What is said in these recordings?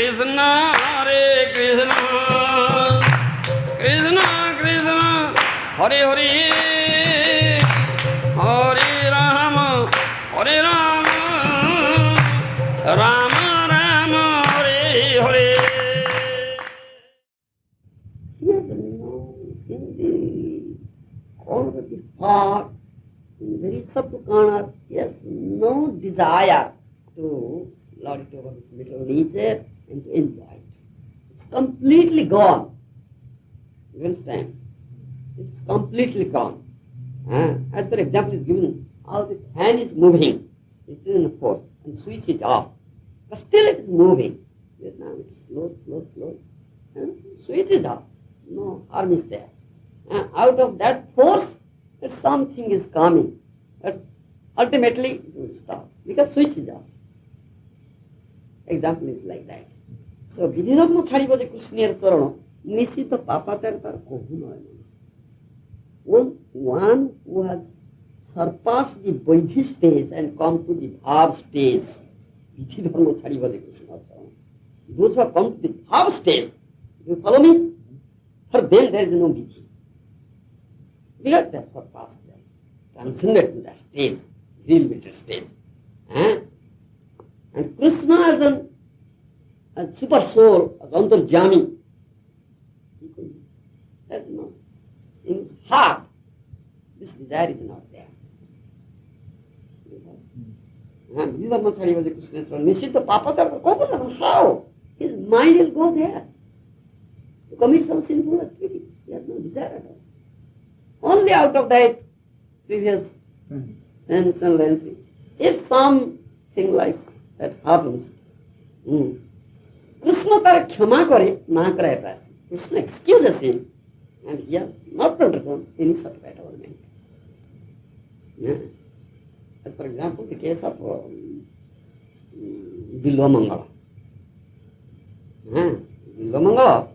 Krishna, Hare Krishna, Krishna Krishna, Hare Hare, Hare Rama, Hare Rama, Rama Rama, Hare Hare. Yes, no, in the corner of the heart, in very subtle corner, yes, no desire to lord it over this little nature and to enjoy it. It's completely gone. You understand? It's completely gone. As for example is given, how the fan is moving, it's in a force, and switch is off. But still it is moving. Now it is slow, slow, slow. Switch is off. No harm is there. Out of that force, something is coming. But ultimately it will stop, because switch is off. Example is like that. So, Vidhinatma Charivaja Krishna Charana, Nisita Papatartar Kohuna. One who has surpassed the Vaidhi stage and come to the Bhav stage, Vidhinatma Charivaja Krishna Charana. Those who have come to the Bhav stage, you follow me? For them there is no Vidhi. Because they have surpassed them, transcended to that stage, real better stage. And Krishna as super soul, as Antarjami, has no, in his heart, this desire is not there. And Vidhinatma was a Krishna, Nishita Papatarva, how? His mind will go there to commit some sinful activity. He has no desire at all. Only out of that previous tendency. If something like that happens, Krishna tara khyama kare, na kare prayas. Krishna excuses him, and he has not undergone any such bad element. As for example, the case of Bilvamangala. Bilvamangala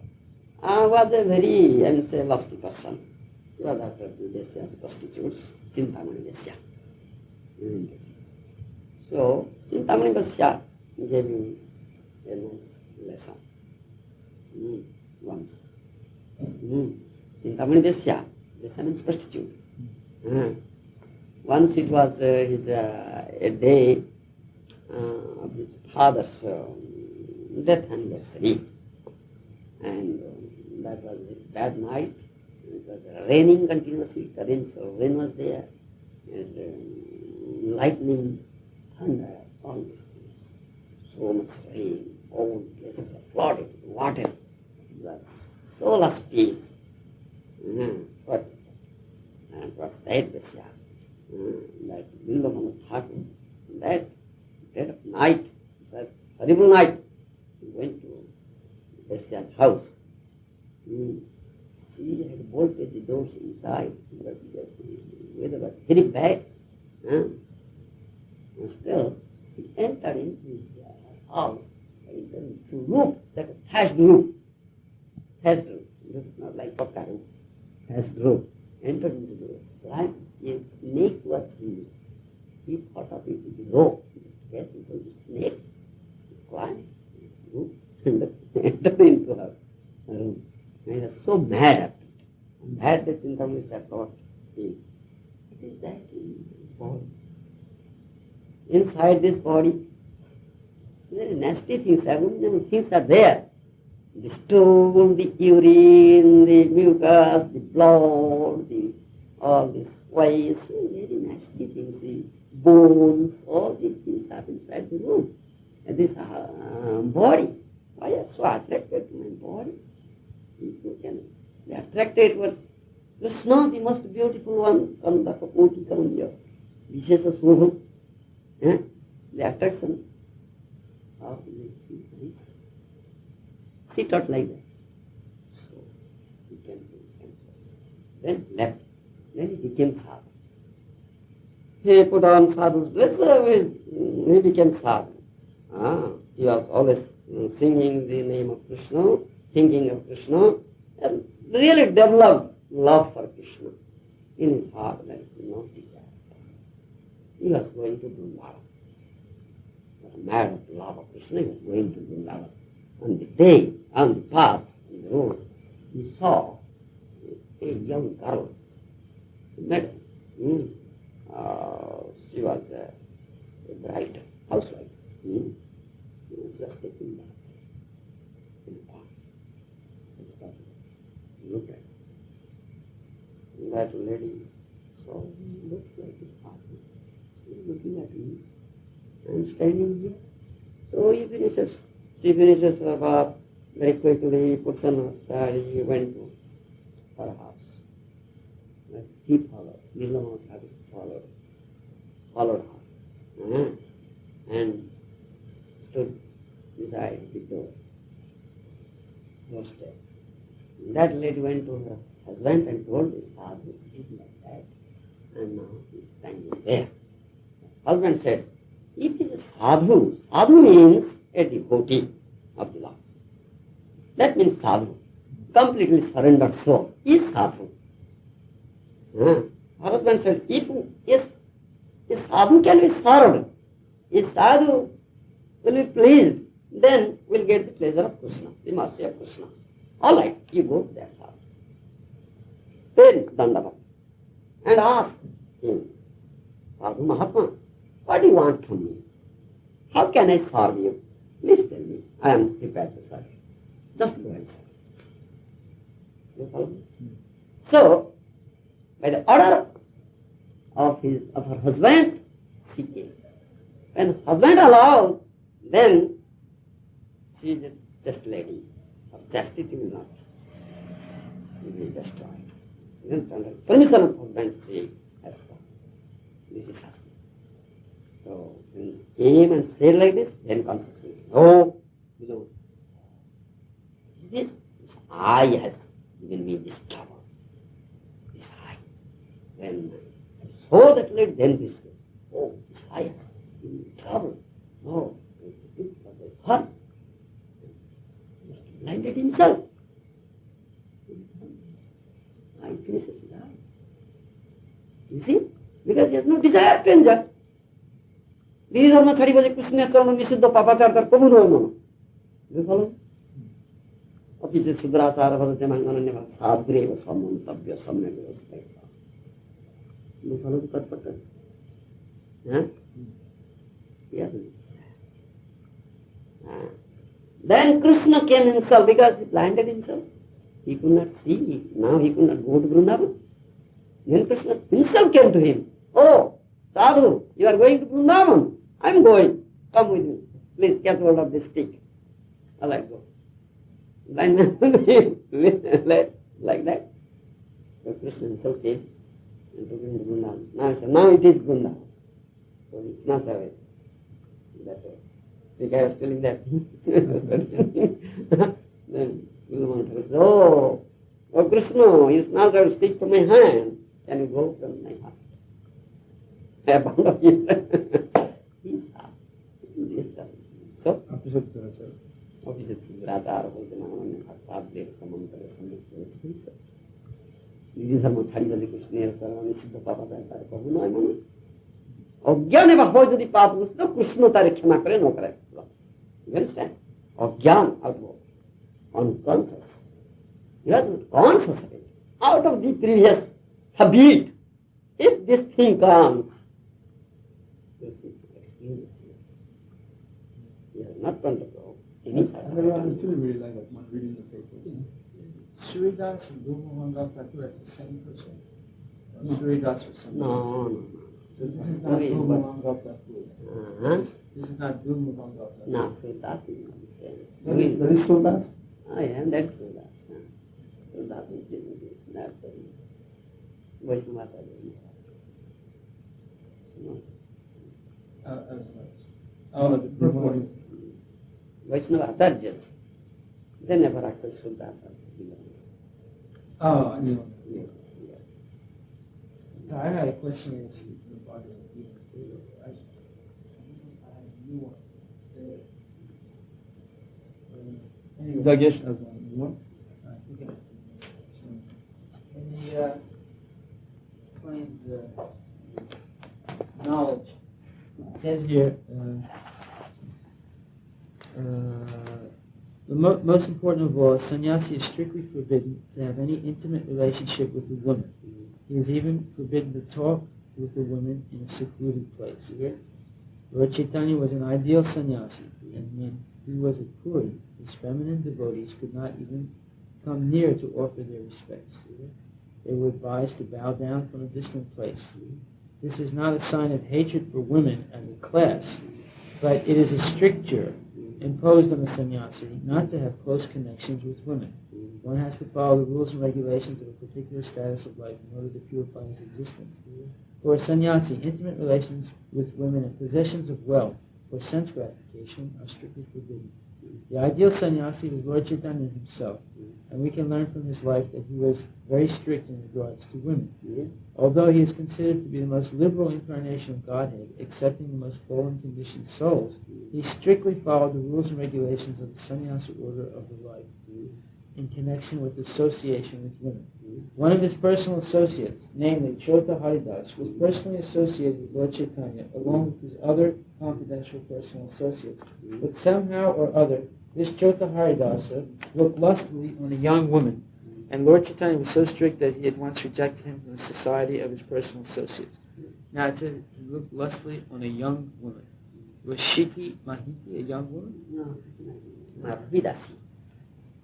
was a very, lusty person. He was after the Desya's prostitutes, Chintamani Desya. So, Chintamani Desya gave him a nice lesson once. Chintamani Desya means prostitute. Once it was a day of his father's death anniversary, and that was a bad night. It was raining continuously, rain was there, and lightning, thunder, all this. So much rain, all places were flooded with water. It was so lusty. But it was that Desya, that Bilvamana Thakur, that dead of night, that horrible night, he went to Desya's house. She had bolted the doors inside, but the weather was very bad. And still, he entered into his house, entered into roof, that was thatched roof. Thatched roof, not like Pakka roof. Thatched roof. Entered into the roof. Climbed, a snake was in. He thought of it as a rope. He was into the snake. He climbed the roof and entered into her room. And he was so mad at it. Mad that in some ways I thought, what is that in his body? Inside this body, very nasty things, abominable things are there. The stool, the urine, the mucus, the blood, all these flies, very nasty things, the bones, all these things are inside the room. And this body, why are you so attracted to my body? People can be attracted towards Krishna, the most beautiful one, Kanda Kapoti Karandya, Vishesa Swabham. The attraction of the nice. Sit out like that. So he came to his senses. Then left. Then he became sadhu. He put on sadhu's dress, he became sadhu. He was always singing the name of Krishna, thinking of Krishna, and really developed love for Krishna in his heart. There is no desire. He was going to Vrindavan. He was mad of love of Krishna, he was going to Vrindavan. on the day, on the path, on the road, he saw a young girl. He met her. She was a bright housewife. She was just taking bath in the pond. He looked at her. That lady saw him, looked like his father. He was looking at me. I'm standing here. So she finishes her bath very quickly, puts on her sari, went to her house. He followed. Mahārāja followed her. And stood beside the doorstep. That lady went to her husband and told his father, he did like that. And now he's standing there. Husband said, if it is a sadhu, sadhu means a devotee of the Lord. That means sadhu, completely surrendered soul, is sadhu. Husband said, if a sadhu can be served, a sadhu will be pleased, then we'll get the pleasure of Krishna, the mercy of Krishna. All right, you go to that sadhu. Then Dandavat and ask him, Sadhu Mahatma, what do you want from me? How can I serve you? Please tell me. I am prepared to serve you. Just go and serve. You follow me? So, by the order of her husband, she came. When husband allows, then she is just lady. Her chastity will not be destroyed. Then under permission of husband, she has come. This is Shastra. So, when he came and said like this, then consciously, no, you know, this I has given me this trouble. This I. When I saw that lady, then this, oh, this I has given me trouble. No, it was a fun. He blinded himself. I finishes his eye. You see? Because he has no desire to enjoy. These are not Harivaja Krishna Charan Visuddha Papachar Kamu no Mano. You follow? Apija Sudrachara Vajate Mangananya Sadgreva Samantabhya Samyagya Spaisa. You follow the purpose? Yes. Then Krishna came himself because he blinded himself. He could not see. Now he could not go to Vrindavan. Then Krishna himself came to him. Oh, Sadhu, you are going to Vrindavan. I am going. Come with me. Please catch hold of this stick. I like go. Blind man like that. So Krishna himself came and took him to Vrindavan. Now he said, now it is Vrindavan. So it's not away. That way. The guy was telling that. Then Vrindavan said, oh Krishna, you now got to stick to my hand. Can you go from my heart? I abandoned him. So, opposite Sudrachara bolte Mangamanya Sadhdev Samantara Samantara. These are not Harivaja Krishna Charan Visuddha Papachar Kamu no Mano. Ọজ্ঞানে বা হয় যদি পাপ বুঝতো কৃষ্ণ তারে ক্ষমা করে ন করে। You understand? অজ্ঞান outward, unconscious. You are not conscious of it. Out of the previous habit, if this thing comes, this is experience. You are not going to go any side. I still really like that one reading the paper. Sridas and Guru Mohandas Thakur as the same person? Sridas or something? No. So this is not Guru Mohandas Thakur. This is not Guru Mohandas Thakur. No, Sridas is not the same. That is Sridas? Oh yeah, that's Sridas. Sridas is not the Vaishnava. No. The purport. Vaishnava Acharyas, they never accept Sridas. Oh, I see. Yes. So I had a question about it. Anyway. Dagesh has one. Okay. In the claims knowledge, it says here the most important of all, a sannyasi is strictly forbidden to have any intimate relationship with a woman. He is even forbidden to talk with a woman in a secluded place. Yes. Lord Chaitanya was an ideal sannyasi, and when he was at Puri, his feminine devotees could not even come near to offer their respects. They were advised to bow down from a distant place. This is not a sign of hatred for women as a class, but it is a stricture imposed on a sannyasi not to have close connections with women. One has to follow the rules and regulations of a particular status of life in order to purify his existence. For a sannyasi, intimate relations with women and possessions of wealth or sense gratification are strictly forbidden. The ideal sannyasi was Lord Chaitanya himself, and we can learn from his life that he was very strict in regards to women. Yes. Although he is considered to be the most liberal incarnation of Godhead, accepting the most fallen conditioned souls, he strictly followed the rules and regulations of the sannyasa order of the life in connection with association with women. One of his personal associates, namely Chota Haridas, was personally associated with Lord Chaitanya along with his other confidential personal associates. But somehow or other, this Chota Haridasa looked lustfully on a young woman, and Lord Chaitanya was so strict that he had once rejected him from the society of his personal associates. Now it says he looked lustfully on a young woman. Was Shiki Mahiti a young woman? No. Madhvidasi.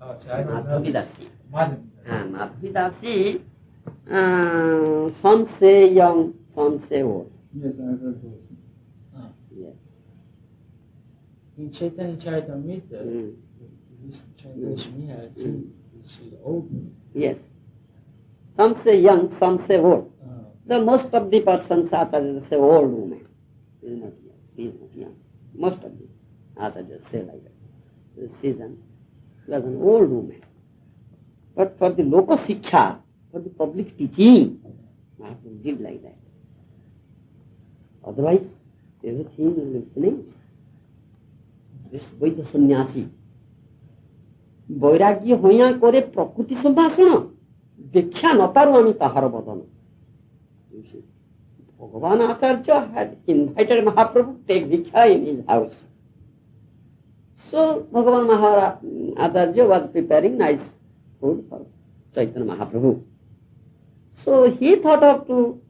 Oh, so I don't know. Madhvidasi. Madhvidasi. Madhvidasi. Some say young, some say old. Yes, I heard those. Yes. In Chaitanya Charitamrita, this translation we had, she's old woman. Yes. Some say young, some say old. So most of the persons Acharyas say old woman. She is not young. She is not young. Most of the Acharyas say like that. She was an old woman. But for the Loka Siksha, for the public teaching, Mahaprabhu did like that. Otherwise, everything will be finished. This Vaidya sannyasi. Vairagya hoya kore prakriti sambhashana. Dekhya naparu ami tahar badana. You see, Bhagavan Acharya had invited Mahaprabhu to take Diksha in his house. So Bhagavan Mahārāja was preparing nice food for Chaitanya Mahaprabhu. So he thought of to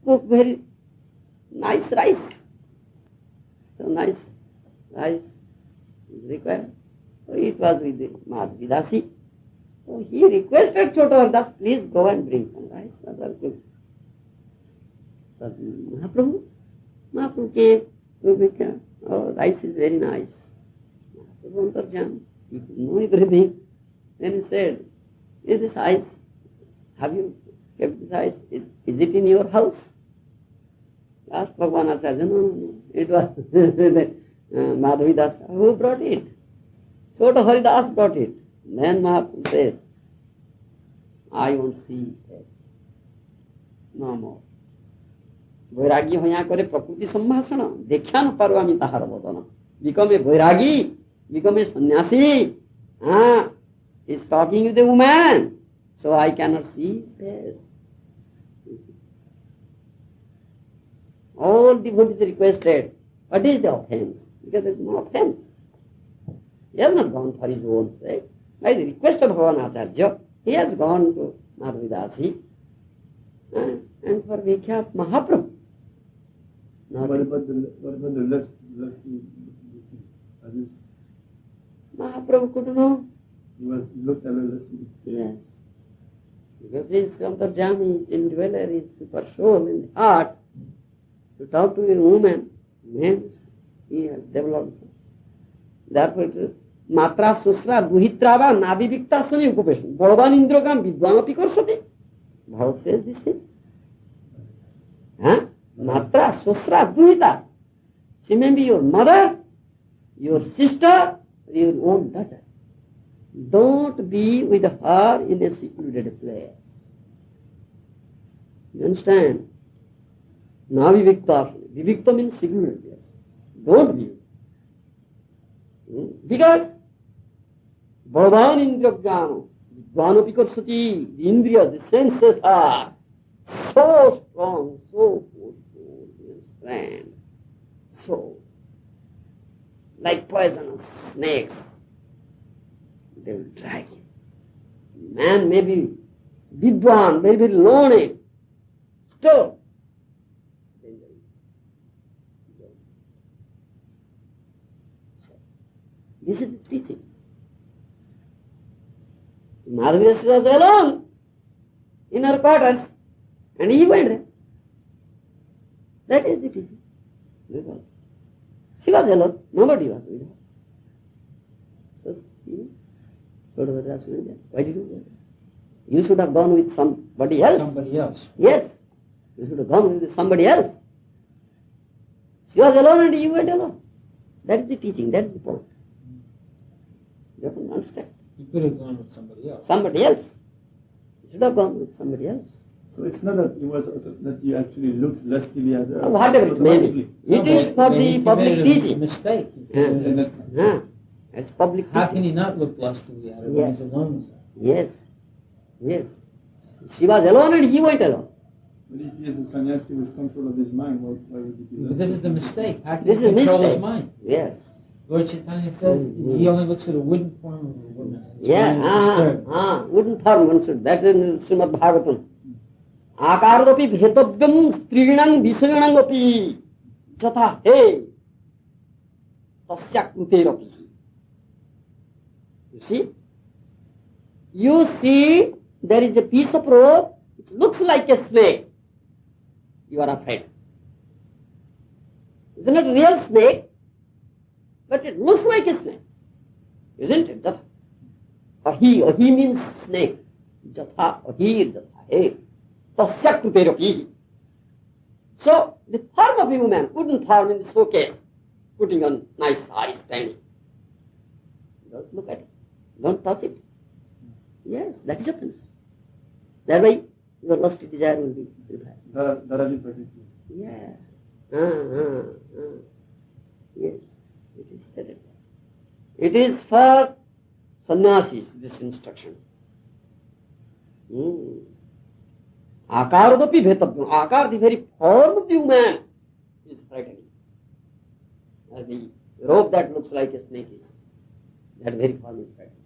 cook very nice rice. So nice rice is required. So it was with the Madhvidasi. So he requested Chota Haridas, please go and bring some rice. So Mahaprabhu came to Vika. Oh, rice is very nice. Mahaprabhu Antarjam, he could know everything. Then he said, is this ice? Have you kept this ice? Is it in your house? Asked Bhagavan Acharya, no. It was Madhvidas. Who brought it? Chota Haridas brought it. Then Mahaprabhu says, I won't see his face. No more. Vairagi hoya kore prakriti sambhashana. Dekhya naparu tahar bodana. Become a vairagi, become a sannyasi. He's talking with a woman. So I cannot see his face. All devotees requested, what is the offense? Because there is no offense. He has not gone for his own sake. By the request of Bhagavan Acharya, he has gone to Madhvidasi and for Vikyat Mahaprabhu. What about the lusty? Mahaprabhu could know. He looked at the lusty. Yes. Because his Antarjami, his indweller, his super soul in the heart, to talk to a woman means he has developed. Therefore it is Matra Susra Duhitrava Nabivikta Sani occupation. Bhagavan Indragam Vidvanapi Korsati. Bhagavan says this thing. Matra Susra Duhita. She may be your mother, your sister, or your own daughter. Don't be with her in a secluded place. You understand? Navivikta. Vivikta means secluded place. Don't be. Because Bhagavan Indrajnana, Vidvanapi Korsati, the Indriya, the senses are so strong, so forceful, you understand? So, like poisonous snakes, they will drag him. Man may be vidwan, may be learned, still. This is the teaching. Mahārāja was alone in her quarters, and he went there. That is the teaching. She was alone, nobody was with her. So, why did you go there? You should have gone with somebody else. Somebody else. Yes, you should have gone with somebody else. She was alone and you went alone. That is the teaching, that is the point. You have to understand. You could have gone with somebody else. Somebody else. You should have gone with somebody else. So it's not that it was that you actually looked lustily at her. Whatever it may be. It is for the public A teaching. mistake. It's public How teaching. can he not look lustily at her when he's alone with her? Yes. Yes. She was alone and he went alone. But if he is a sannyasi with control of his mind, why would he do But that? this is the mistake. How can This he is a control his mistake. mind? Yes. Lord Chaitanya says he only looks at a wooden form of a woman. His Yeah. mind is disturbed. Wooden form one should. That is in Srimad Bhagavatam. Akaradapi bhetavyam strinang vishayanangapi jatha he tasya kruterapi. You see, there is a piece of rope which looks like a snake. You are afraid. Isn't it a real snake? But it looks like a snake. Isn't it? Jatha. Ahi means snake. Jatha, ahi, jatha, he. Tasya kruterapi. So, the form of a woman, wooden form in the showcase, putting on nice sari standing. Don't look at it. Don't touch it. Yes, that is happens. Thereby, your lusty desire will be revived. Dharaji Prakriti. Yeah. Yes, it is stated. It is for sannyasis, this instruction. Akaradapi bhetavyam. Akar, the very form of the woman, is frightening. As the rope that looks like a snake is. That very form is frightening.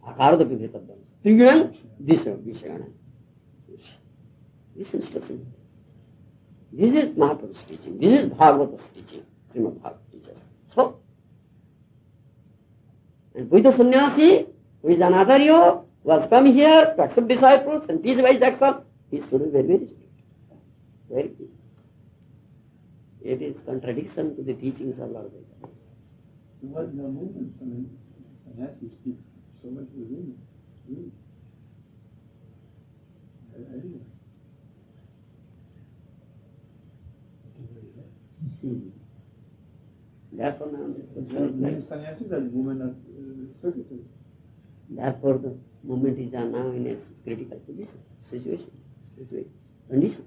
Akaradapi bhetavyam. Strinang vishayana. This instruction. This is Mahaprabhu's teaching. This is Bhagavata's teaching. Srimad Bhagavata teaches. So, and Buddha sannyasi, who is an acharya, who has come here to accept disciples and teach wise action, he should be very, very strict. Very strict. It is contradiction to the teachings of Lord Buddha. So what in the movement, sannyasis speak so much with women. Therefore, now this There are question is many like, sannyasis that women are secretaries. therefore the movement is now in a critical situation, condition.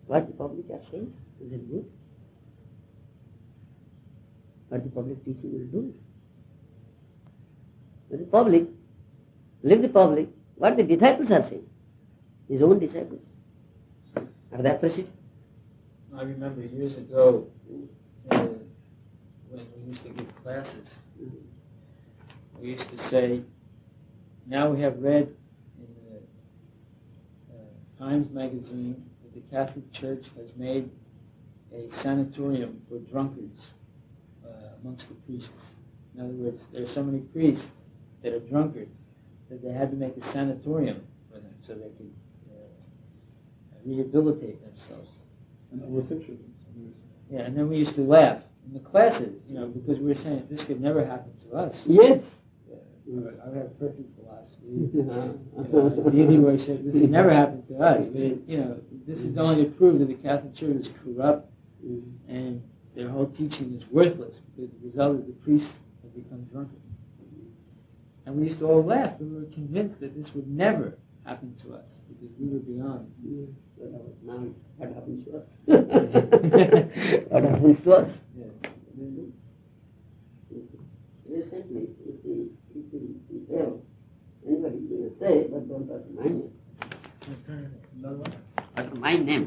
What the public are saying, is it good? What the public teaching will do? But the public, leave the public, what the disciples are saying, his own disciples, are they appreciated? I remember years ago when we used to give classes, we used to say, now we have read in the Times magazine that the Catholic Church has made a sanatorium for drunkards amongst the priests. In other words, there are so many priests that are drunkards that they had to make a sanatorium for them so they could rehabilitate themselves. And homosexuals. Yeah, and then we used to laugh in the classes, because we were saying this could never happen to us. Yes. I have perfect philosophy. The anyway said this could never happen to us. But this is only to prove that the Catholic Church is corrupt and their whole teaching is worthless because the result is the priests have become drunken. And we used to all laugh. We were convinced that this would never happen to us because we were beyond. Now, what happens to us? What happens to us? Yes. Recently, you see, people in hell, anybody can say, but don't have my name. But my name.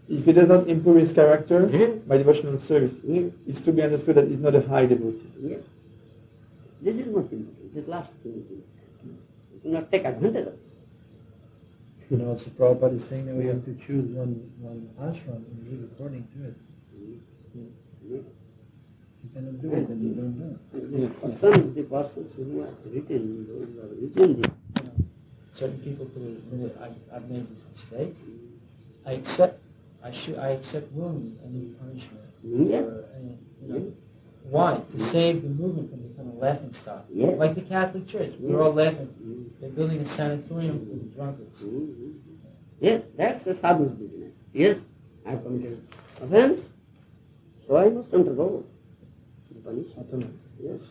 If he does not improve his character Yes. by devotional service, it's to be understood that he's not a high devotee. Yes. This is most important. This last thing is important. You should not take advantage of it. You know, so Prabhupada is saying that we have to choose one ashram and live according to it. You cannot do it, then you don't know. The persons who have written this. Certain people who I've made these mistakes, I accept willingly any punishment. Yes. Or any, why? To save the movement from becoming a laughing stock. Yes. Like the Catholic Church. We're all laughing. They're building a sanatorium for the drunkards. Yes, that's the sadhu's business. Yes, I have committed offense, so I must undergo the punishment. Yes,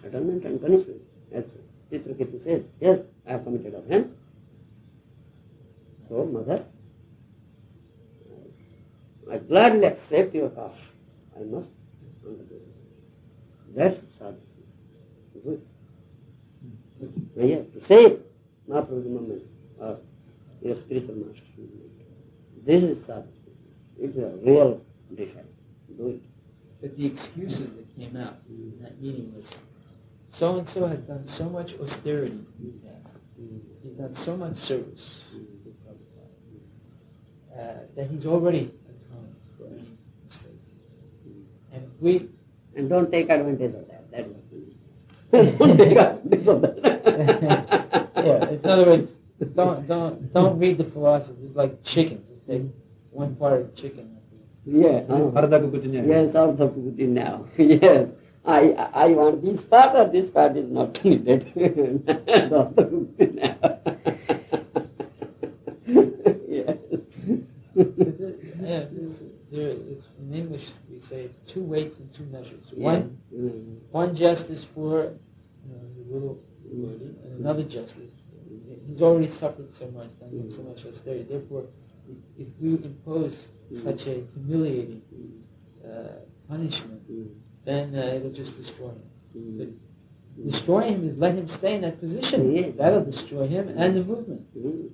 atonement and punishment. As Chitraketu says, yes, I have committed offense. So, mother, I gladly accept your cause. I must undergo it. That's sadhu. Good. Yes, to save Mahaprabhu's movement or your spiritual master movement. This is sadhu. It's a real desire. Do it. But the excuses that came out in that meeting was, so-and-so had done so much austerity in the past. He's done so much service with Prabhupada that he's already atoned for any mistakes. And don't take advantage of that. That's what we need. Don't take advantage of that. Yeah, in other words, don't read the philosophy. It's like chicken. Just take one part of the chicken. Yeah. Yes, out of Kukuti now. Yes. I want this part or this part is not needed. Out of Kukuti now. Yes. In English we say it's two weights and two measures. One justice for the little devotee, and another justice. He's already suffered so much, done so much austerity. Therefore, if we impose such a humiliating punishment, then it'll just destroy him. But destroy him is let him stay in that position. That'll destroy him and the movement. And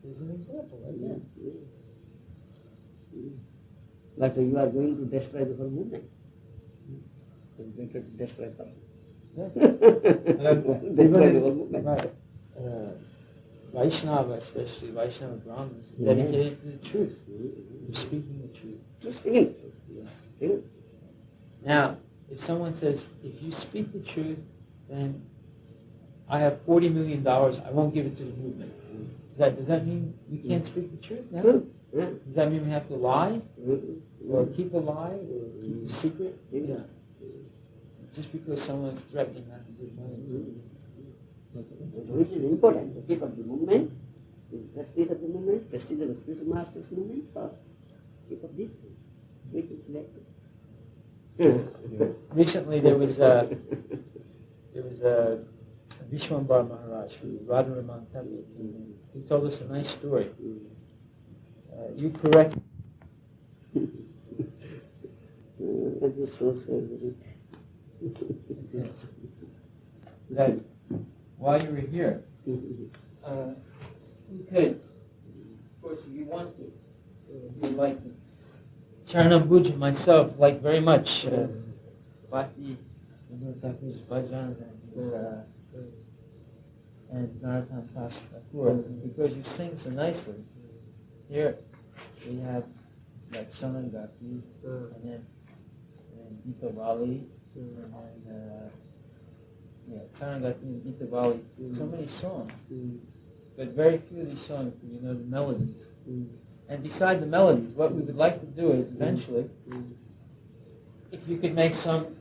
there's an example right there. But you are going to destroy the whole movement. You are going to destroy person. Destroy the whole movement. Right. Vaishnava, especially Vaishnava Brahmins, dedicated to the truth. You're speaking the truth. Just speaking the truth. Yes. Now, if someone says, if you speak the truth, then I have $40 million, I won't give it to the movement. Does that mean we can't speak the truth now? Yeah. Does that mean we have to lie? Or keep a lie? Or keep a secret? Yeah. Just because someone's threatening not to give money. Which is important, to keep up the movement, the prestige of the movement, prestige of the spiritual master's movement, or keep up this thing, which is selected. Recently there was a Vishwambar Mahārāja from Radharaman Temple. He told us a nice story. You correct. That was so sad. Yes. That while you were here, you could, of course, if you want to, you would like to. Charnabhuja, myself, like very much Bhakti, Bhajan, and Narottam Thakur, because you sing so nicely. Here we have like Sonangati, and then Deepavali, and then Sarangati and Deepavali. So many songs, but very few of these songs do you know the melodies. And beside the melodies, what we would like to do is eventually, if you could make some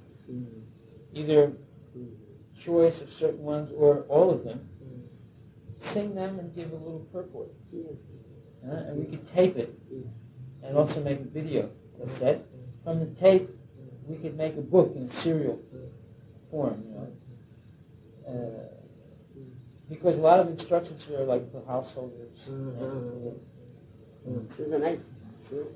either choice of certain ones or all of them, sing them and give a little purport. And we could tape it and also make a video cassette. From the tape, we could make a book in a serial form, because a lot of instructions here are like for householders. This is a nice song.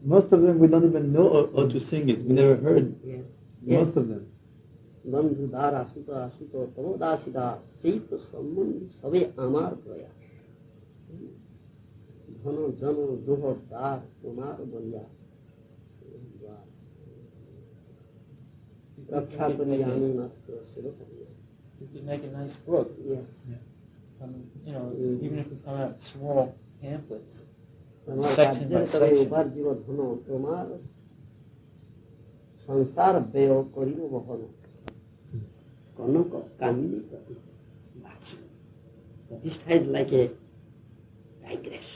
Most of them we don't even know how to sing it. We never heard most of them. Bandhu dara suta suto tamo dasida seito sambandhi sabe amar praya. ধন জন দুহ দার তোমার বলিয়া রক্ষা করি আমি মাত্র শিরোপরিয়া. You could make a nice book. Yeah. Even if we come out small pamphlets, তোমার section by কার্যের তবে section. উপার্জিত ধন তোমার সংসার ব্যয় করিব বহন কনক কামিনী প্রতিষ্ঠা. Pratishtha is like a tigress.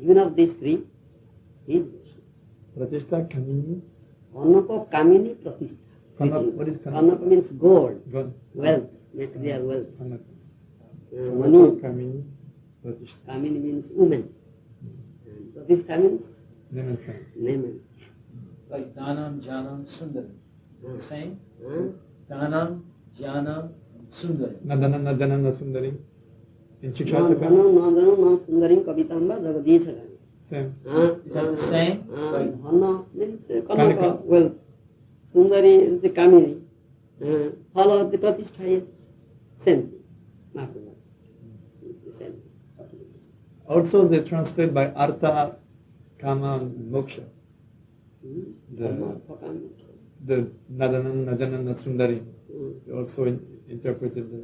Even of these three, he is Pratishtha, Kamini. Kanaka Kamini Pratishtha. Kanak, what is Kanak? Kanak means gold, Gold. wealth, material wealth. Kanak. Money. Kamini, Pratishtha. Kamini means woman. And Pratishtha means Name and fame. name. Like Dhanam, Janam, Sundaram. The same? Huh? Dhanam, Janam, Sundaram. Nadana, Nadana, Nasundari. In No Shikshatra. dhanam, no dhanam, no sundarim kavitamba jagadishagani. Same. Is that the same? Like, Dhana means Kanaka, wealth. Sundari is the Kamini. Follow the Pratishtha is same thing. Nothing else. It's the same thing. Also, they translate by Artha, Kama, and Moksha. The Nadana, Nadana, Nasundari. They also interpreted the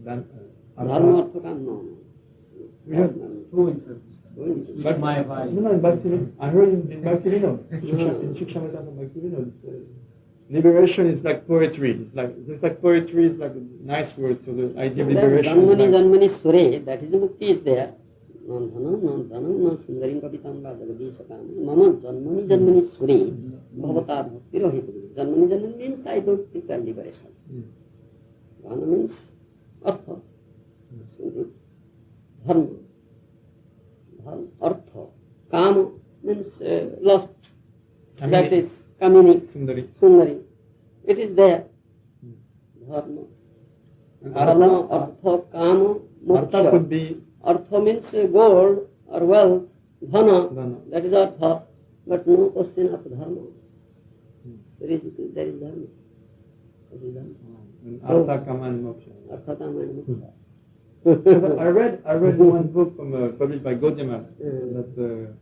Dharma Artha Kam, no. We have, who interprets that? but, Mahārāja. no, in Bhakti, I heard in Bhaktivinoda, in Shikshamatama Bhaktivinoda, liberation is like poetry. It's like poetry is like a nice word. So the idea of liberation. Janmani, is like, Janmani, Sure, that is the Mukti is there. Non dhanam, non dhanam, non sundarim kavitamba jagadishagani. Mama Janmani, Janmani, Sure, bhavatar bhakti rohita. Janmani, Janmani means I don't think I'm liberation. Dhana means Artha. Dharma. Artha. Kama means lust. Kamini. That is Kamini, Sundari. Sundari. It is there. Dharma. And Dharma, Artha, Artha, Kama, Artha Moksha. could be Artha means gold or wealth. Dhana, Dhana. that is Artha. But no question of Dharma. There is Dharma. That is Dharma. and Artha, Kama, and Moksha. Artha, Kama and Moksha. I read one book from published by Gaudiya that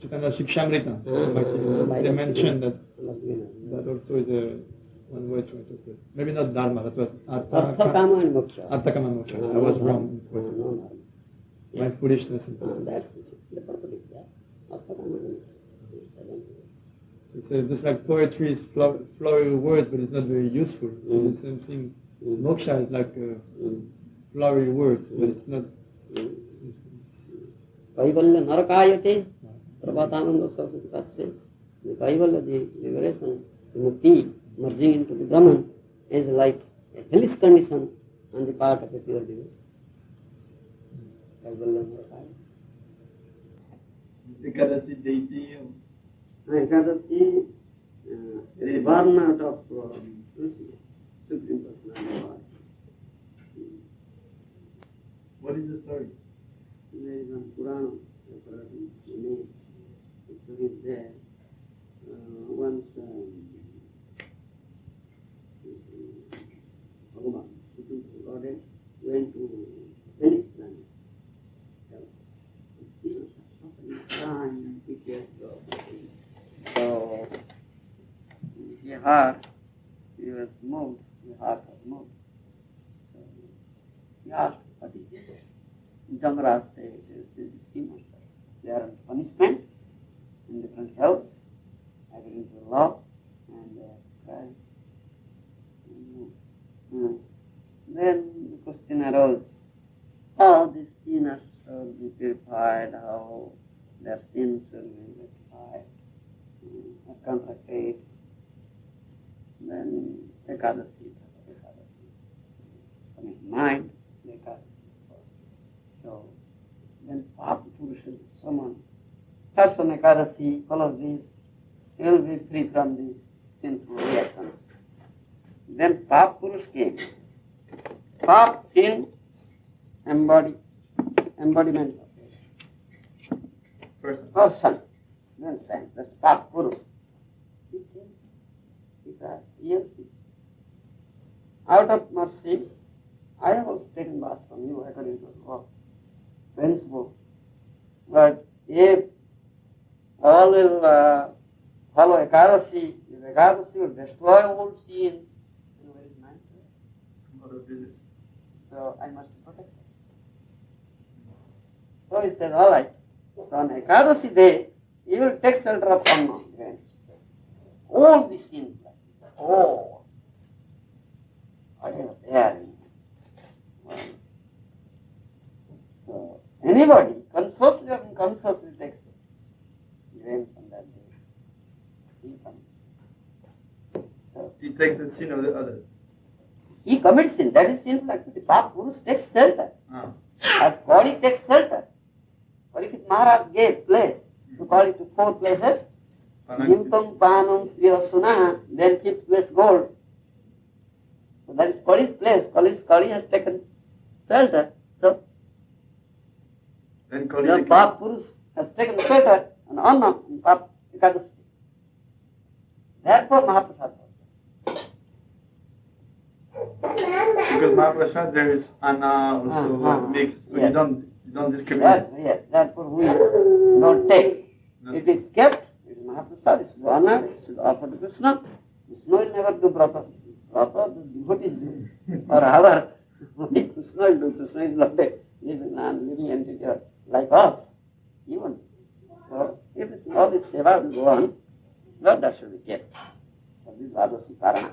Chaitanya Shikshamrita. They mentioned that also is one way to interpret. Maybe not Dharma. That was Artha, Kama and Moksha. Artha, Kama, Moksha. I was wrong. No Dharma. My foolishness. That's the purpose is that. Artha, Kama and Moksha. It's just like poetry is flowery words, but it's not very useful. So the same thing. Moksha is like flowery words, but it's not. Kaivalya narakayate, Prabhatananda Saraswati says, the Kaivalya, the liberation, the mukti, merging into the Brahman, is like a hellish condition on the part of a pure devotee. Kaivalya narakayate. Ekadasi deity. Ekadasi is born out of Supreme Personality of God. What is the story? There is one Purana, the name, the story is there. Once Bhagavan, Supreme Goddess, went to Hellish planet. She was suffering time because of so he was moved, the heart was moved. So he asked, what is this? Jamraj said, this is demons. They are on punishment in different hells, according to the law, and they are crying. Then the question arose, how these sinners shall be purified, how their sins shall be rectified, contracted. Then Ekadasi coming to mind, Ekadasi. So then Papa Purusha, someone, person Ekadasi follows this, he will be free from these sinful reactions. Then Papa Purush came. Papa, sin, embodiment of it. Person. Then saying, that's Papa Purush. He came. He cried, yes. Out of mercy, I have also taken bath from you according to our principle. But if all will follow Ekadasi, if Ekadasi will destroy all sins, then where is mine? So I must protect it. So he said, all right. So on Ekadasi day, you will take shelter of Amma. All the sins, all, whatever they are in. So anybody, consciously or unconsciously, takes grains on that day. He comes. So He takes the sin of the others. he commits sin. That is sinful activity. Pap Purush takes shelter. As Kali takes shelter. Parikshit Maharaj gave place to Kali to 4 places. Yimtam, Panam, Sriyasuna, then 5th place gold. So that is Kali's place. Kali has taken shelter. So Then the Pap Purush has taken shelter and honor in Pap Ekadasi. Therefore Mahaprasad. Because Mahaprasad there is Anna also mixed, so yes. you don't discriminate. Yes, therefore we don't take. No. It is kept, it is Mahaprasad, it is honored, it is offered to Krishna. Krishna will never do brata. Brata, the devotees do. Or however, only Krishna will do. Krishna is not a living entity like us. Even. So, if all this seva will go on, well, that should be kept. So this is Adasi Karana.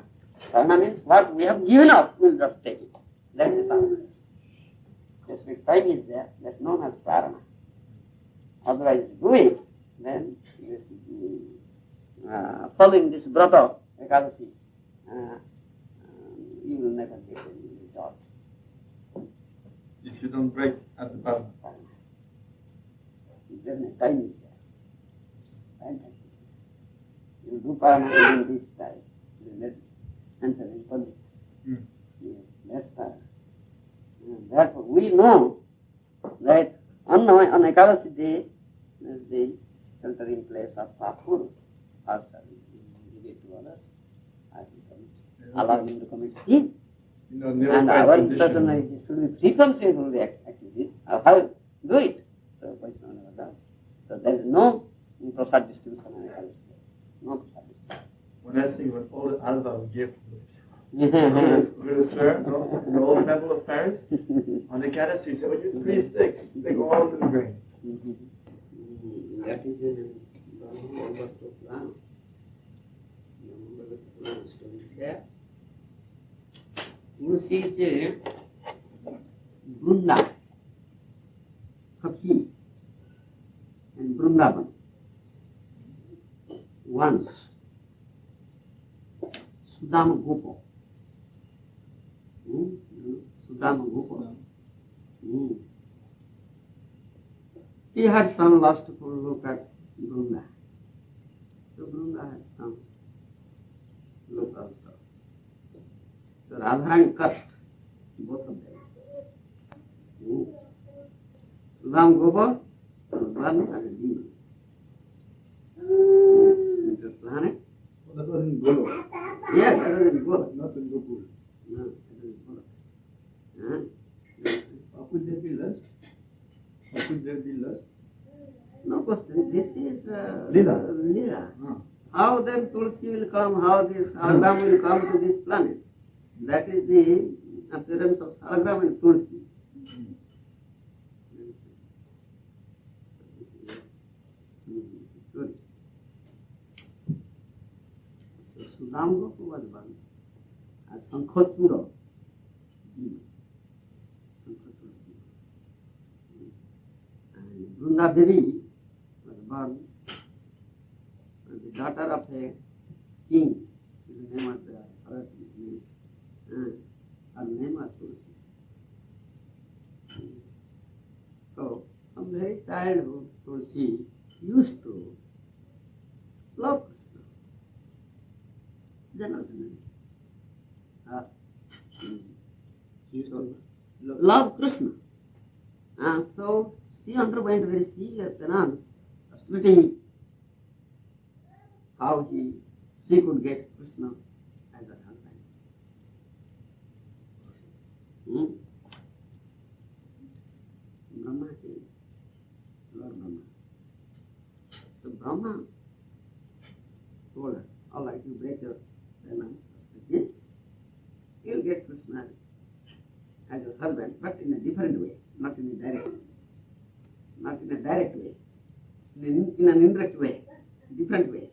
Karana means what we have given up, we will just take it. That is the Karana. Specific time is there, that's known as Karana. Otherwise, do it, then this, following this brata, Ekadasi, you will never get any result. If you don't break at the bottom. Then the time is there. Time. You do Parana within this time. You let answer in public. Yes, that's Parana. And therefore, we know that on Ekadasi day, is the sheltering place of Papur. Also, we give it to others. As we commit, allow him to commit sin. And our instruction is should be free from sinful activities. How do it? So Vaishnava never does. So there is no prasad distribution on Ekadasi day. No prasad distribution. When I think about all the album gifts, with the sir, in the old temple of Paris, on the Ekadasi, he said, well, use 3 sticks, take all to the grain. That is in Brahma Plan. Story there. You see, Govinda, Sakhi, and Vrindavan. Once, Sudama Gopa. Sudama Gopa. He had some lust to look at Govinda. So Govinda had some look also. So Radharani cursed both of them. Sudam Gopa was born as a demon. Into a planet. That was in Gour. Yes, that was in Gour. Not in Gokur. No, that was in Gour. How could there be lust? How could there be lust? No question. This is Leela. Leela. How then Tulsi will come, how this Salagram will come to this planet. That is the appearance of Salagram and Tulsi. Story. So Sudam Gopu was born as Sankhatura. And Vrunda Devi was born as the daughter of a king. The name of the her name was Tulsi. So, from very childhood, Tulsi used to love Krishna. Generally. She used to Love Krishna. And so she underwent very serious penance, studying how she could get Krishna as her husband. Hmm? Brahma is Lord Brahma. So Brahma told her, all right, you break your Prema, you'll get Krishna as your husband, but in a different way, not in a direct way. Not in a direct way, in an indirect way, different way.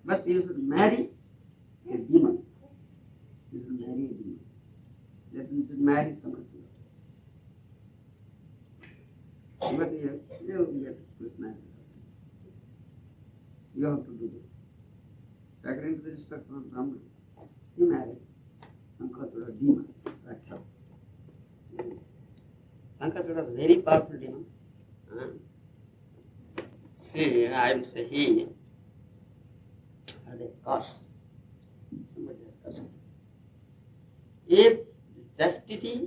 But you should marry a demon. You should marry a demon. That means you should marry someone else. But you get Krishna. You have to do this. So according to the instruction of Brahma, she married Sankhatsura demon. Sankhatsura is a very powerful demon. See, I will say he had a curse. Somebody has cursed. If the chastity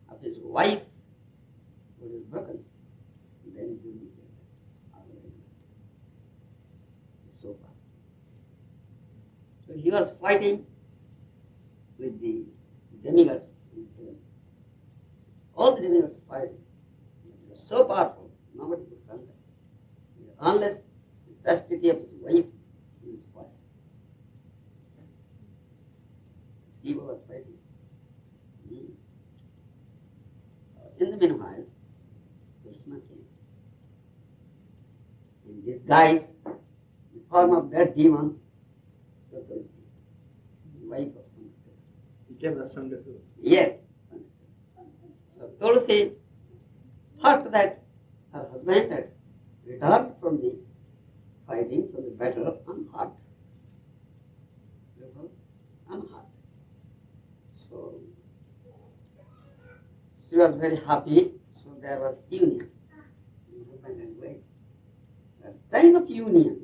of his wife was broken, then he will be dead. So far. So he was fighting with the demigods. All the demigods fighting. He was so powerful, nobody could conquer. Unless the chastity of his wife is spoiled. Shiva was fighting. In the meanwhile, Krishna came. In disguise, the form of that demon, the wife of Sankhatsura. He came as Sankhatsura. Yes. So Tulsi thought that her husband had returned from the fighting, from the battle unhurt. Unhurt. So she was very happy, so there was union. Husband and wife. At the time of union,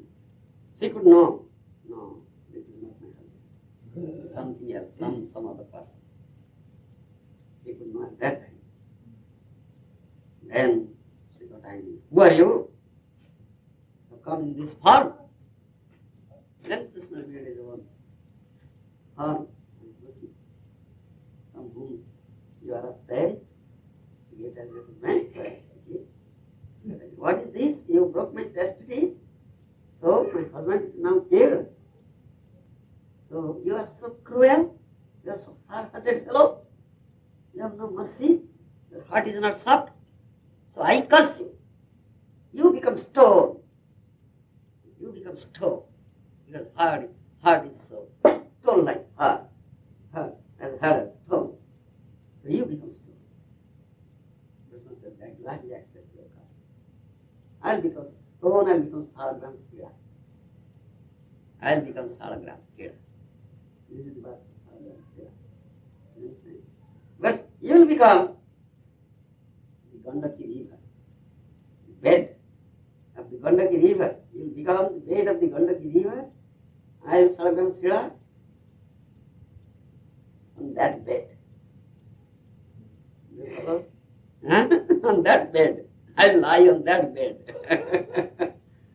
she could know, no, this is not my husband. Something else, some other person. She could know at that time. Then she got angry. Who are you? You come in this form. Then Krishna made his own form. From whom you are afraid to get as a man. What is this? You broke my chastity. So my husband is now killed. So you are so cruel. You are so hard-hearted fellow. You have no mercy. Your heart is not soft. So I curse you. You become stone. You become stone. Because heart is so stone-like heart. Heart as stone. So you become stone. Krishna said, I gladly accept your curse. I'll become stone, I'll become Salagram Śrīla. I'll become Salagram Śrīla. This is the birth of Salagram Śrīla. But you'll become the Gandaki river, the bed of the Gandaki river. You'll become the bed of the Gandaki river. I am Salagram Śrīla on that bed. On that bed. I lie on that bed.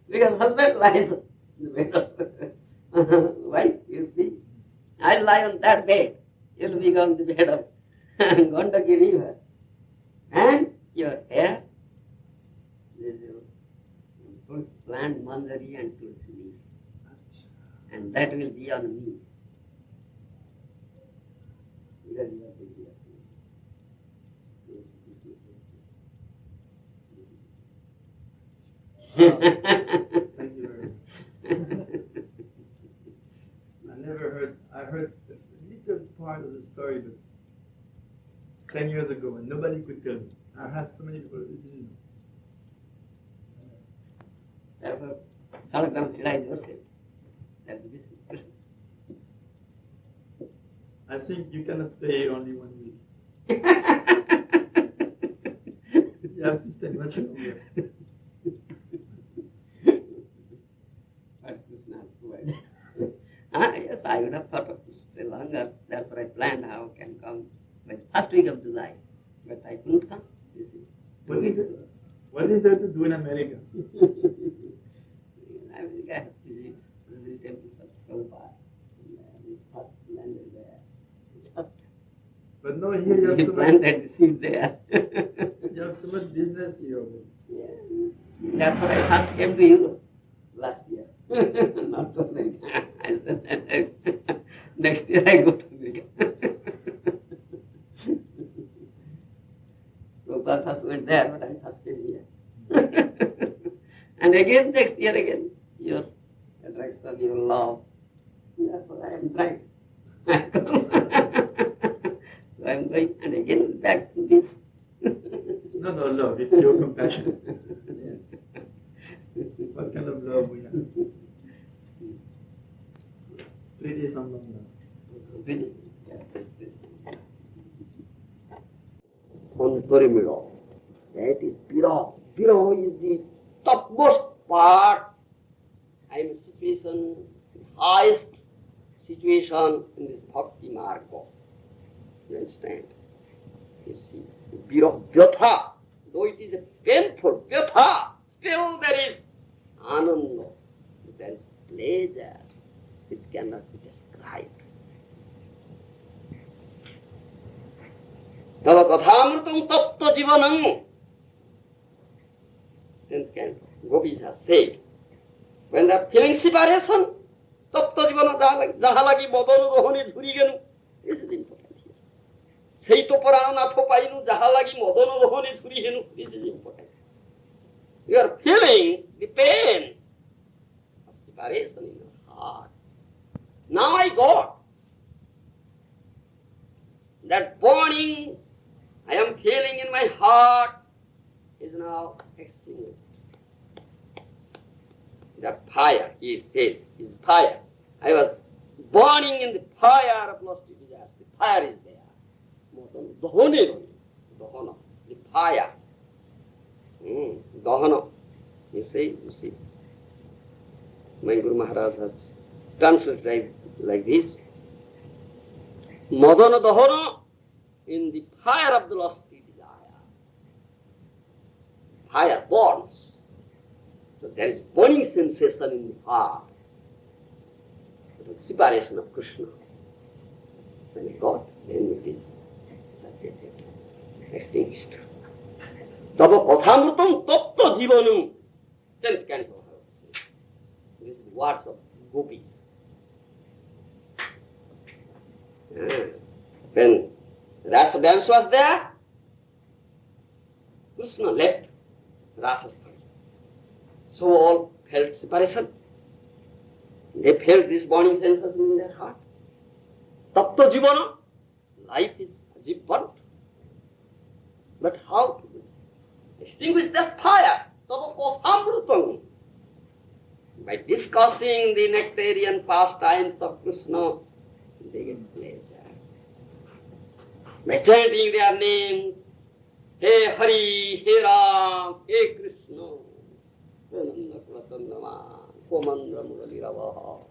Because husband lies on the bed of wife, you see. I lie on that bed. You'll become the bed of Gandaki river. And your hair, this is plant manjari and tulsi leaf. And that will be on me. Because you are busy. Thank you very much. I heard a little part of the story, but 10 years ago, and nobody could tell me. I had so many people who didn't know. Therefore, Salagram Śrīla is yourself. That's the business. I think you cannot stay here only 1 week. You have to stay much longer. But Krishna has provided. Yes, I would have thought of to stay longer. Therefore, I planned how I can come by the first week of July. But I couldn't come. You see. What is there to do in America? In America, I have to visit the temples of Prabhupada. We first landed there. First. But no, here you have He so much, planted the seed there. you have so much business here. Yeah. That's what I first came to Europe last year. Not to America. I said, next year I go to America. Prabhupada first went there, but I first came here. And again, next year again, your attraction, your love. That's what I am trying. So I am going, and again back to this. No, love. It's your compassion. What kind of love we have? 3 days on Parimila. That is Viraha. Viraha is the topmost part. I am situation, the highest situation in this bhakti marga. You understand? You see, Viraha, Vyatha, though it is a painful Vyatha, still there is Ananda, there is pleasure which cannot be described. Tava kathamrutam tapta jivanam. Then gopis have said, when they are feeling separation, tapta jivana jahalagi modanu rohani dhuriganu. This is important here. Seito parana natho painu jahalagi modanu rohani dhuriganu. This is important. You are feeling the pains of separation in your heart. Now I got that burning I am feeling in my heart is now extinguished. That fire, he says, is fire. I was burning in the fire of lusty desires. The fire is there. Dahana, the fire. Dahana. You see. My Guru Mahārāja has translated like this. Madana Dahana, in the fire of the lusty desire. Fire burns. So there is burning sensation in the heart. The separation of Krishna. When it got, then it is separated, extinguished. Tava kathamrutam tapta jivanam. 10th canto. This is the words of gopis. When Rasa dance was there, Krishna left Rasa Sthali. So all felt separation. They felt this burning sensation in their heart. Tapta jivana, life is as if burnt. But how to extinguish that fire? Tava kathamrutam. By discussing the nectarian pastimes of Krishna, they get pleasure. By chanting their names, Hey Hari, Hey Ram, Hey Krishna, Komandra Muraliravaha.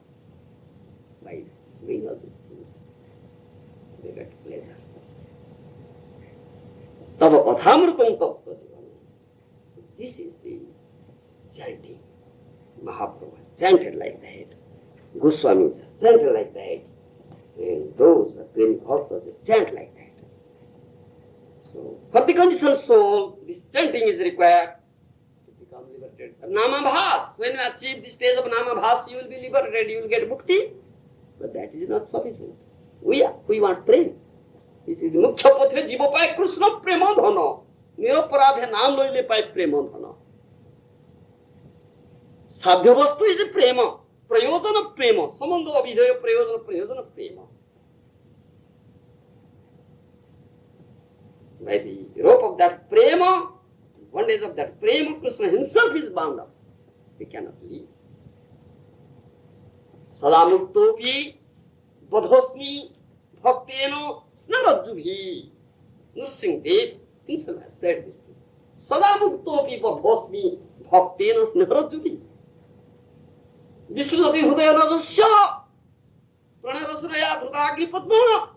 By doing all these things, they get pleasure. Tava kathamrutam tapta jivanam. So this is the chanting. Mahaprabhu chanted like that. Goswamis chanted like that. And those are very bhaktas, they chant like that. So, for the conditioned soul, this chanting is required to become liberated. Namabhas, when you achieve the stage of Namabhas, you will be liberated, you will get mukti. But that is not sufficient. We want prema. This is mukhya pathe jiva pai Krishna prema dhana. Niroparadhe naam loile pai prema dhana. Sadhya vastu is a prema. Prayojana prema. Samandha abhidaya prayojana prema. By the rope of that prema, bondage of that prema, Krishna himself is bound up. He cannot leave. Sadamuktopi badhosmi bhakteno snarajjubhi. Nrsimhadev himself has said this thing. Sadamuktopi badhosmi bhakteno snarajjubhi. Vishnuti hudaya rajasya pranarasraya dhrutagni padmana.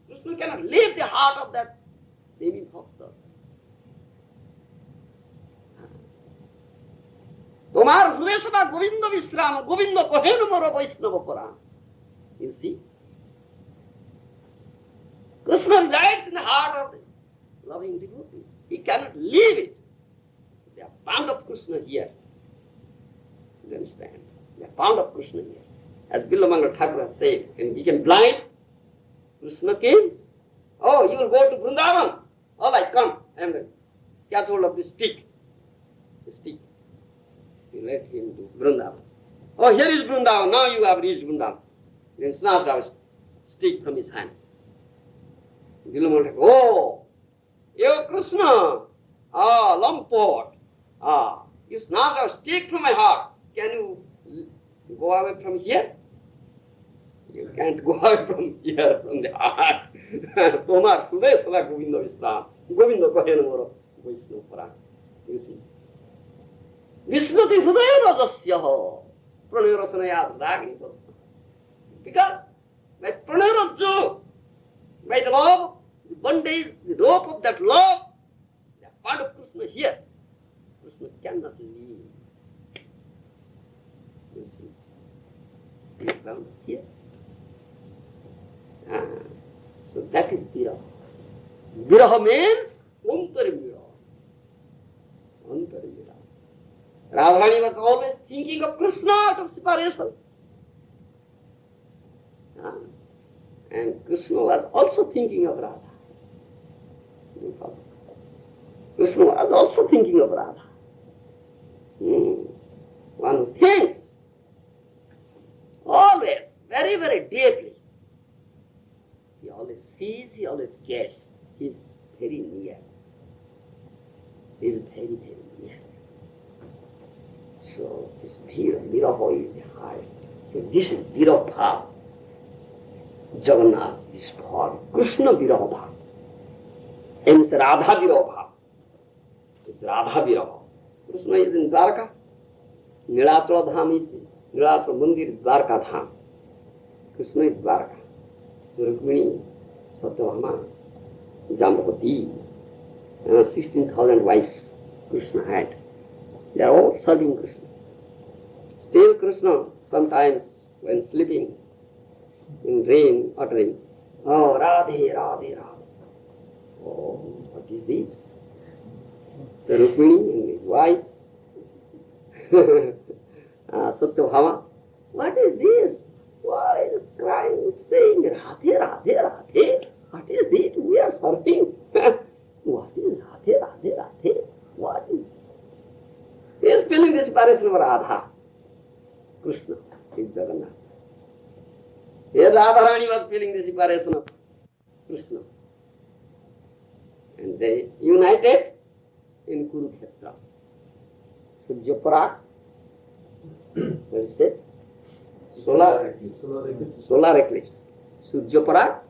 Krishna cannot leave the heart of that Devi Bhaktas. Tomar Hudesava Govinda Visrama, Govinda Kohenu Mara Vaisnava Puran. You see? Krishna resides in the heart of the loving devotees. He cannot leave it. They are fond of Krishna here. You understand? They are fond of Krishna here. As Billamangal Thakur has said, when he became blind, Krishna came. Oh, you will go to Vrindavan. All right, come. And catch hold of the stick. The stick. You let him to Vrindavan. Oh, here is Vrindavan. Now you have reached Vrindavan. Then snatched our stick from his hand. Billamangal Thakur, oh, you Krishna. Ah, Lamport. Ah, you snatched our stick from my heart. Can you go away from here? You can't go away from here, from the heart. Tomar Hruday Sada Govinda Visram. Govinda Kohena Moro Vaishnava Parang. You see. Vishnati Hruday Rajasyaho. Pranay Rasanayat Ragni. Because by Pranay Rajju, by the love, the bondage, the rope of that love, they are part of Krishna here. Krishna cannot leave. You see. He is bound here. So that is Viraha. Viraha means Antarimviraha. Antarimviraha. Radharani was always thinking of Krishna out of separation. And Krishna was also thinking of Radha. Krishna was also thinking of Radha. One who thinks always, very, very deeply. He always sees, he always gets. He is very near. He is very, very near. So this Viraha is the highest. So this is Viraha Bhava. Jagannath is for Krishna Viraha Bhava. And it's Radha Viraha Bhava. It's Radha Viraha. Krishna is in Dwarka. Nilachal Dham is Nilachal Mandir is Dwarka Dham. Krishna is Dwarka. So Rukmini, Satyabhama, Jambavati, 16,000 wives Krishna had. They are all serving Krishna. Still Krishna, sometimes when sleeping, in dream, uttering, oh, Radhe, Radhe, Radhe. Oh, what is this? The Rukmini and his wives. Satyabhama, what is this? Why is crying, saying, Radhe, Radhe, Radhe? What is this? We are serving. What is Radhe, Radhe, Radhe? What is? He is feeling the separation of Radha. Krishna is Jagannath. Here Radharani was feeling the separation of Krishna. And they united in Kurukshetra. Suryaparak, what is it? Solar eclipse. Suryaparak,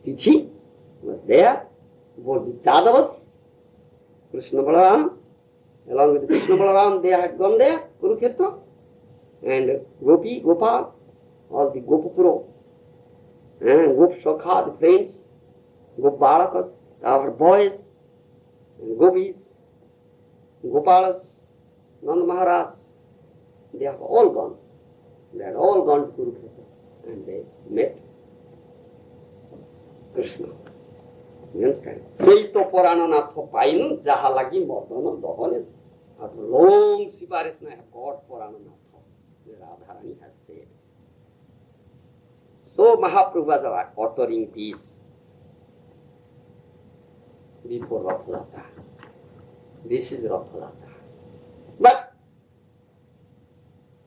Tithi was there. Both the Jadavas, Krishna Balaram, along with Krishna Balaram, they had gone there, Kurukshetra. And Gopi, Gopal, all the Gopapuro, and Gop Shokha, the friends, Gop Balakas, our boys, and Gopis, Gopalas, Nanda Maharaj, they have all gone. They had all gone to Kurukshetra and they met Krishna. You understand? Seito Purananath Painu Jahalagi Mordana Dohane. After long separation, I have got Purananath, the Radharani has said. So Mahaprabhu was uttering this before Rathalata. This is Rathalata. But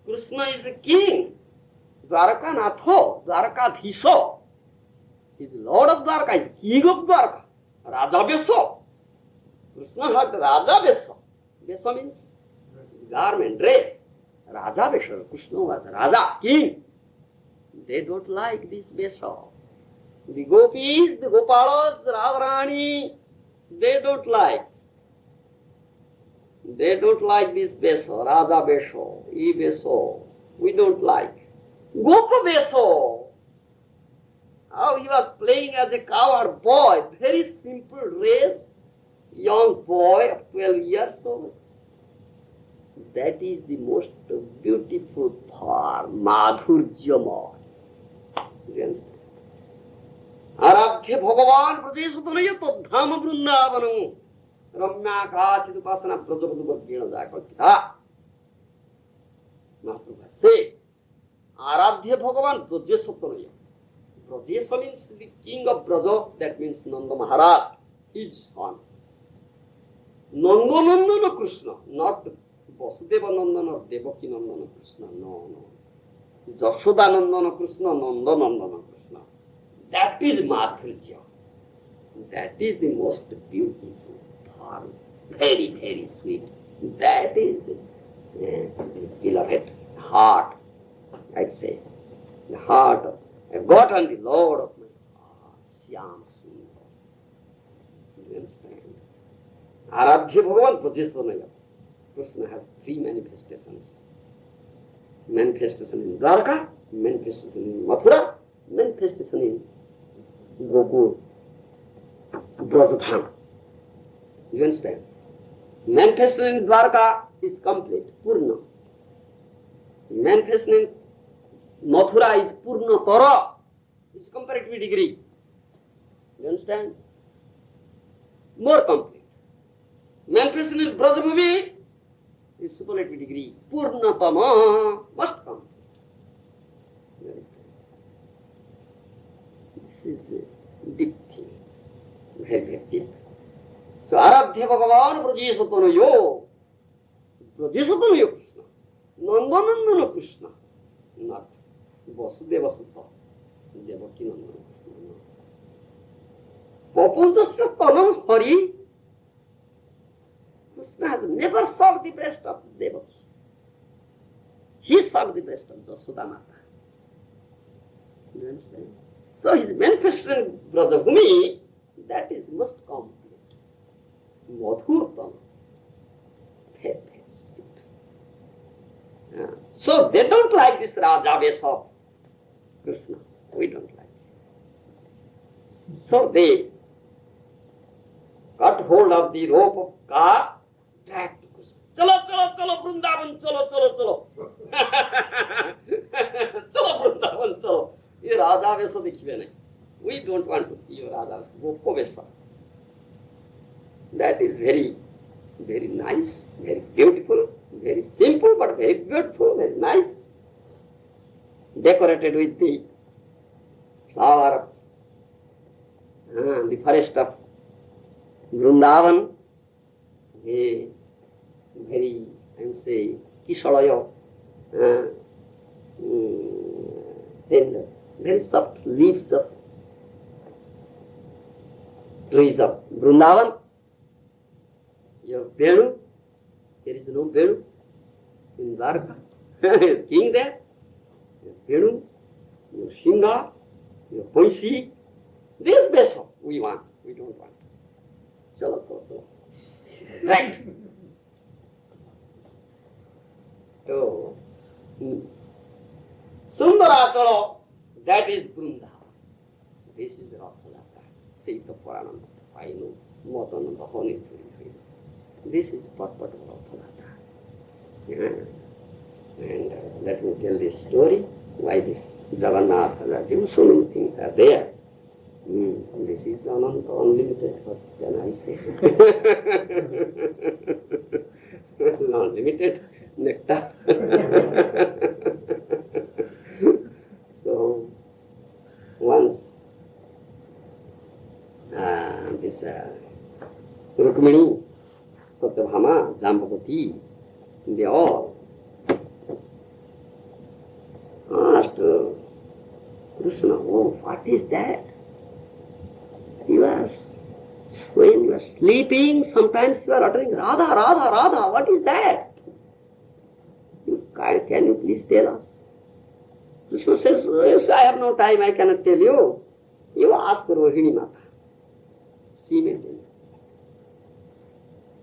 Krishna is a king. Dwaraka Natho, Dwaraka Dhiso. He is Lord of Dwarka, he is king of Dwarka. Raja Beso. Krishna had Raja Beso. Beso means garment, dress. Raja Beso. Krishna was Raja, king. They don't like this Beso. The Gopis, the Gopalas, the Radharani, they don't like. They don't like this Beso, Raja Beso, E Beso. We don't like. Gopa Beso. How he was playing as a cowherd boy, very simple dress, young boy of 12 years old. That is the most beautiful form, Madhurjama. You understand? आराध्य भगवान ब्रजेशतनय तद्धाम वृंदावनम रम्याकाचित उपासना ब्रजवधुवर्गेण जाकल्पिता. Maharāja say, आराध्य भगवान ब्रजेशतनय. Brajesha means the king of Braja, that means Nanda Maharaj, his son. Nanda Nandana Krishna, not Vasudeva Nandana or Devaki Nandana Krishna, no, no. Jashoda Nandana Krishna, Nanda Nandana Krishna. That is Madhurya. That is the most beautiful, very, very sweet. That is beloved heart, I'd say. The heart. I've gotten the Lord of my heart, Shyam Sundar. You understand? Aradhya Bhagavan Prajistanaya. Krishna has three manifestations. Manifestation in Dwarka, manifestation in Mathura, manifestation in Gour, Brajadham. You understand? Manifestation in Dwarka is complete, Purna. Manifestation in Mathura is Purna Tara, is comparative degree. You understand? More complete. Manifestation in Brajabhumi is superlative degree. Purnatama, must complete. You understand? This is a deep thing. Very, very deep. So, Aradhya Bhagavan Brajesatanayo. Brajesatanayo Krishna. Nandanandana Krishna. Not Vasudeva Sutta. Devaki Nandana Krishna. Papunjasya stanam Hari. Krishna has never sucked the breast of Devaki. He sucked the breast of Jashoda Mata. You understand? So his manifestation Brajabhumi, that is most complete. Madhurtana. Very, very sweet. So they don't like this Raja Vesa of Krishna. We don't like it. So they got hold of the rope of car, dragged to Krishna. Chalo, chalo, chalo, Vrindavan, chalo, chalo, chalo. Chalo, Vrindavan, chalo. Ye Raja Vesa dekhibe nahi. We don't want to see your Raja Gopa Vesa. That is very, very nice, very beautiful, very simple, but very beautiful, very nice. Decorated with the flower, the forest of Vrindavan, a very, I would say, Kishalaya, then very soft leaves of trees of Vrindavan. Your Venu, there is no Venu in Dwarka. There is king there. Your Venu, your Shinga, your Pansi. This Vesa we want, we don't want. Chalo, chalo, chalo. Right. So, Sundarachalo, that is Vrindavan. This is Rathalata. Sita Puranam, I know, Motanam, Honi. This is purport of Rathalata. And let me tell this story, why this Jagannath, so many things are there. This is Ananta, unlimited, what can I say? Unlimited nectar. So, once this Rukmini, Satyabhama, Jambavati, they all asked Krishna, oh, what is that? When you are sleeping, sometimes you are uttering Radha, Radha, Radha, what is that? Can you please tell us? Krishna says, yes, I have no time, I cannot tell you. You ask Rohini Mata. She may tell you.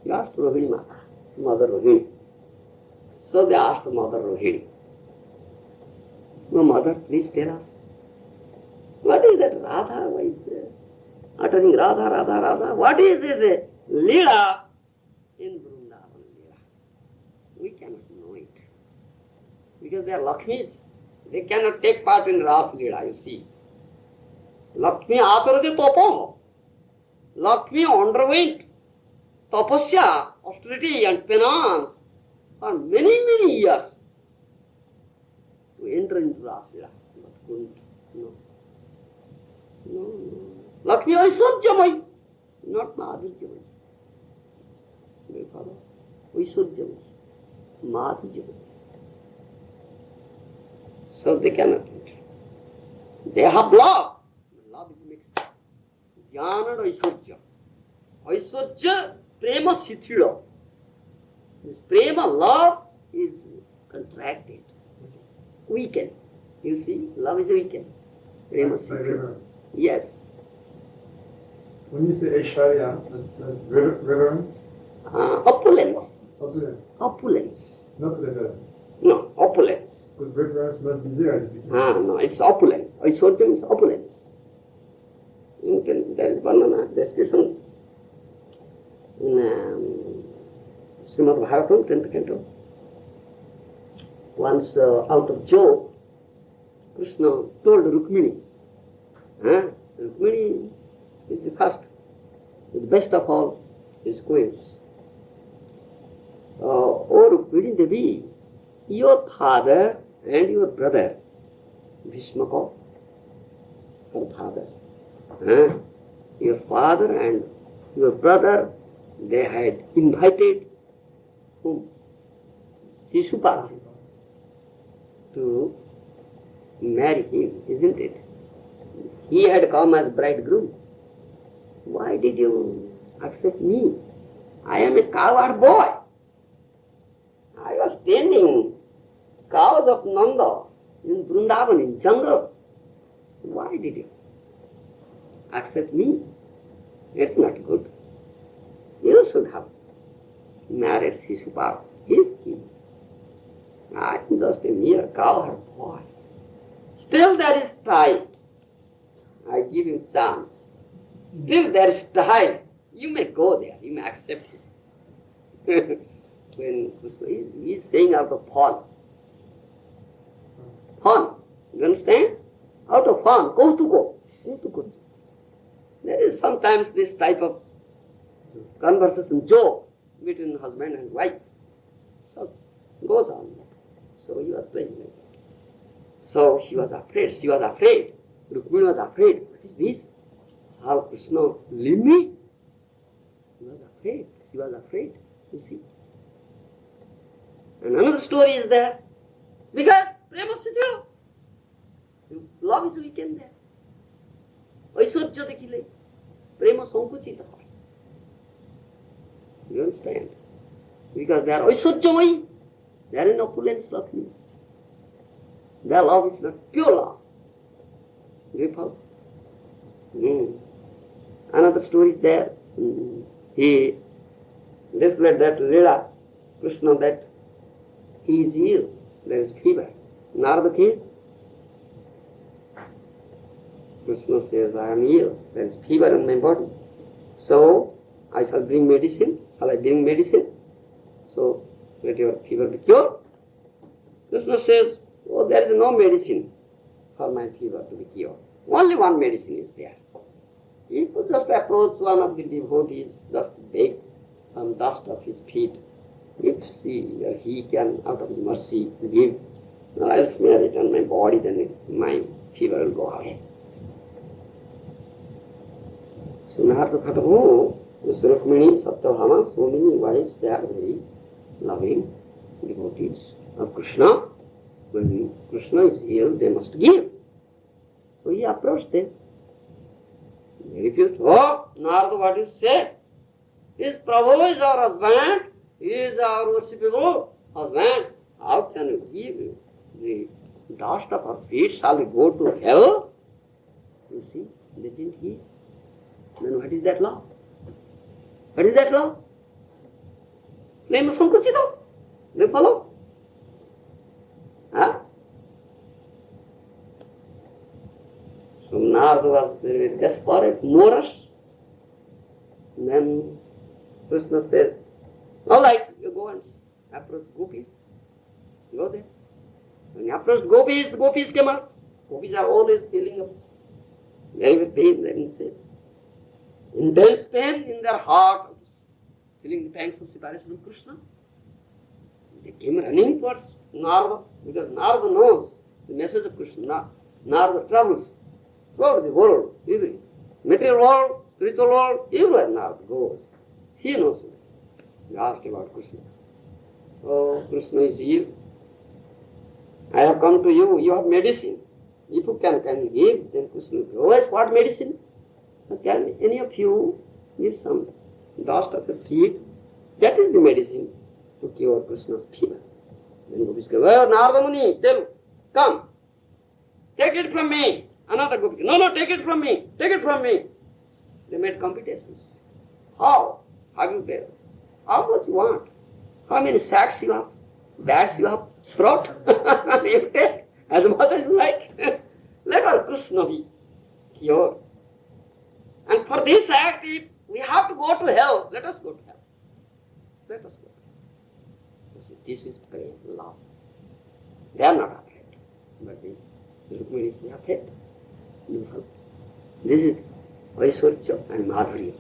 You asked Rohini Mata, Mother Rohini. So they asked Mother Rohini. No, Mother, please tell us. What is that Radha? Why is uttering Radha, Radha, Radha? What is this Leela in Vrindavan Leela? We cannot know it. Because they are Lakshmis. They cannot take part in Ras Leela, you see. Lakshmi akarade tapaha. Lakshmi underwent tapasya, austerity and penance for many, many years to enter into Rasila. But couldn't. No. No, no. Lakshmi Aishwarjamai, not Madhurjamai. My father, Aishwarjamai, Madhurjamai. So they cannot enter. They have love. Love is mixed. Jnana and Aishwarja. Aishwarja, Prema Śrīla. This Prema love is contracted, weakened. You see, love is weakened. Prema Śrīla. Yes. When you say Aishwarya, that's reverence? Opulence. Opulence. Opulence. Not reverence. No, opulence. Because reverence must be there at the beginning. No, it's opulence. Aishwarjam is opulence. There is one description in Srimad Bhagavatam, 10th canto. Once out of joke, Krishna told Rukmini, Rukmini is the first, the best of all his queens. Oh Rukmini Devi, your father and your brother, Bhishmaka, her father, your father and your brother, they had invited whom? Shishupala to marry him, isn't it? He had come as bridegroom. Why did you accept me? I am a cowherd boy. I was tending cows of Nanda in Vrindavan, in jungle. Why did you accept me? It's not good. You should have married Shishupala. He is king. I am just a mere cowherd boy. Still there is time. I give you chance. Still there is time. You may go there. You may accept it. When Krishna is saying out of fun. Fun. You understand? Out of fun. Go to go. Go to go. There is sometimes this type of conversation, joke between husband and wife. So goes on. So he was playing like that. So she was afraid. She was afraid. Rukmini was afraid. What is this? How Krishna leave me? She was afraid. She was afraid. You see. And another story is there. Because Prema Śrīla, love is weakened there. Aishwarja dekhile, Prema sankuchita. You understand? Because they are Aishwarjamai, they are in opulence Lakshmis. Their love is not pure love. Do you follow? Another story is there. He described that Lila, Krishna, that he is ill, there is fever. Narada came. Krishna says, I am ill, there is fever in my body. So, I shall bring medicine. Shall I bring medicine? So, let your fever be cured. Krishna says, oh, there is no medicine for my fever to be cured. Only one medicine is there. He could just approach one of the devotees, just beg some dust of his feet. If she or he can, out of his mercy, give, I will smear it on my body, then my fever will go away. So Narada thought, oh, this Rukmini, Satyabhama, so many wives, they are very loving devotees of Krishna. When Krishna is ill, they must give. So he approached them. They refused. Oh, Narada, what you say? This Prabhu is our husband. He is our worshipable husband. How can you give the dust of our feet? Shall we go to hell? You see, they didn't give. Then what is that law? What is that law? Prema sankuchita. Do you follow? Huh? So Narada was very desperate, Moorish. And then Krishna says, all right, you go and approach gopis. Go there. When you approach gopis, the gopis came out. Gopis are always feeling of very pain, then he says. Intense pain in their heart, feeling the pangs of separation from Krishna. They came running towards Narada, because Narada knows the message of Krishna. Narada travels throughout the world, every material world, spiritual world, everywhere Narada goes. He knows it. He asked about Krishna. Oh, Krishna is here. I have come to you, you have medicine. If you can give, then Krishna will. Otherwise, what medicine? Can any of you give some dust of your feet? That is the medicine to cure Krishna's fever. Then Gopis go, well, Narada Muni, tell, come, take it from me. Another Gopi, no, take it from me, take it from me. They made competitions. How? Have you paid? How much you want? How many sacks you have? Bags you have brought? You take as much as you like. Let our Krishna be cured. And for this act, if we have to go to hell, let us go to hell. Let us go. You see, this is Prema, love. They are not afraid. But the Rukmini, they are afraid. This is Vaishwarya and Madhurya.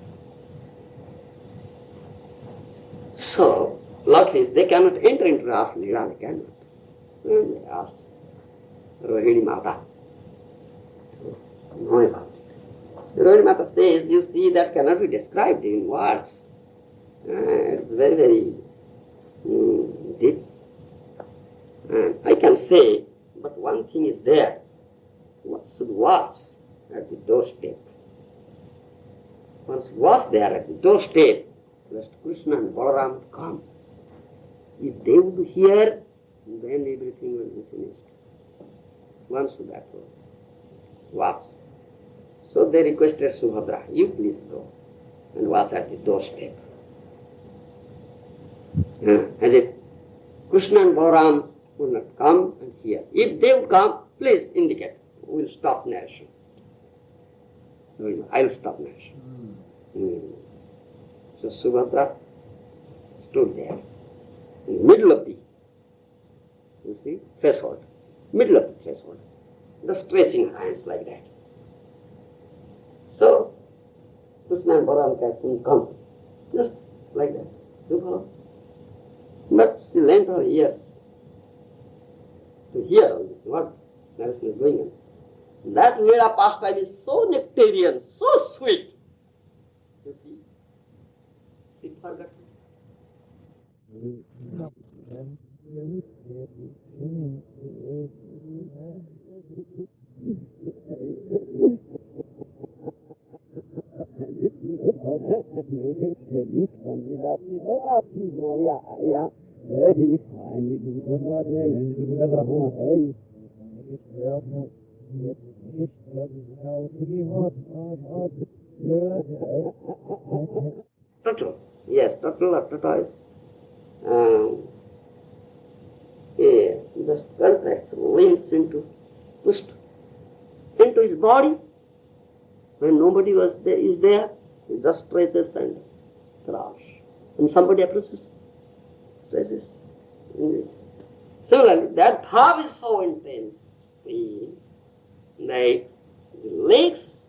So, luck is they cannot enter into Rasa Leela, they cannot. And they asked Rohini Mata to know about it. Rohini Mata says, you see, that cannot be described in words. It's very, very deep. And I can say, but one thing is there. One should watch at the doorstep. One should watch there at the doorstep, lest Krishna and Balaram come. If they would hear, then everything will be finished. One should approach. Watch. So they requested Subhadra, you please go and watch at the doorstep. As if Krishna and Balaram would not come and hear. If they would come, please indicate. We will stop narration. I will stop narration. So Subhadra stood there in the middle of the, you see, threshold, middle of the threshold, just stretching her hands like that. So Krishna and Balaram can come, just like that. You follow? But she lent her ears to hear all this, what narration is going on. That Leela pastime is so nectarian, so sweet. You see, she forgot. Turtle, yes, turtle or tortoise. Just contracts, limps pushed into his body. When nobody is there, he just stretches and crawls. And somebody approaches, stretches. Similarly, that bhav is so intense that the legs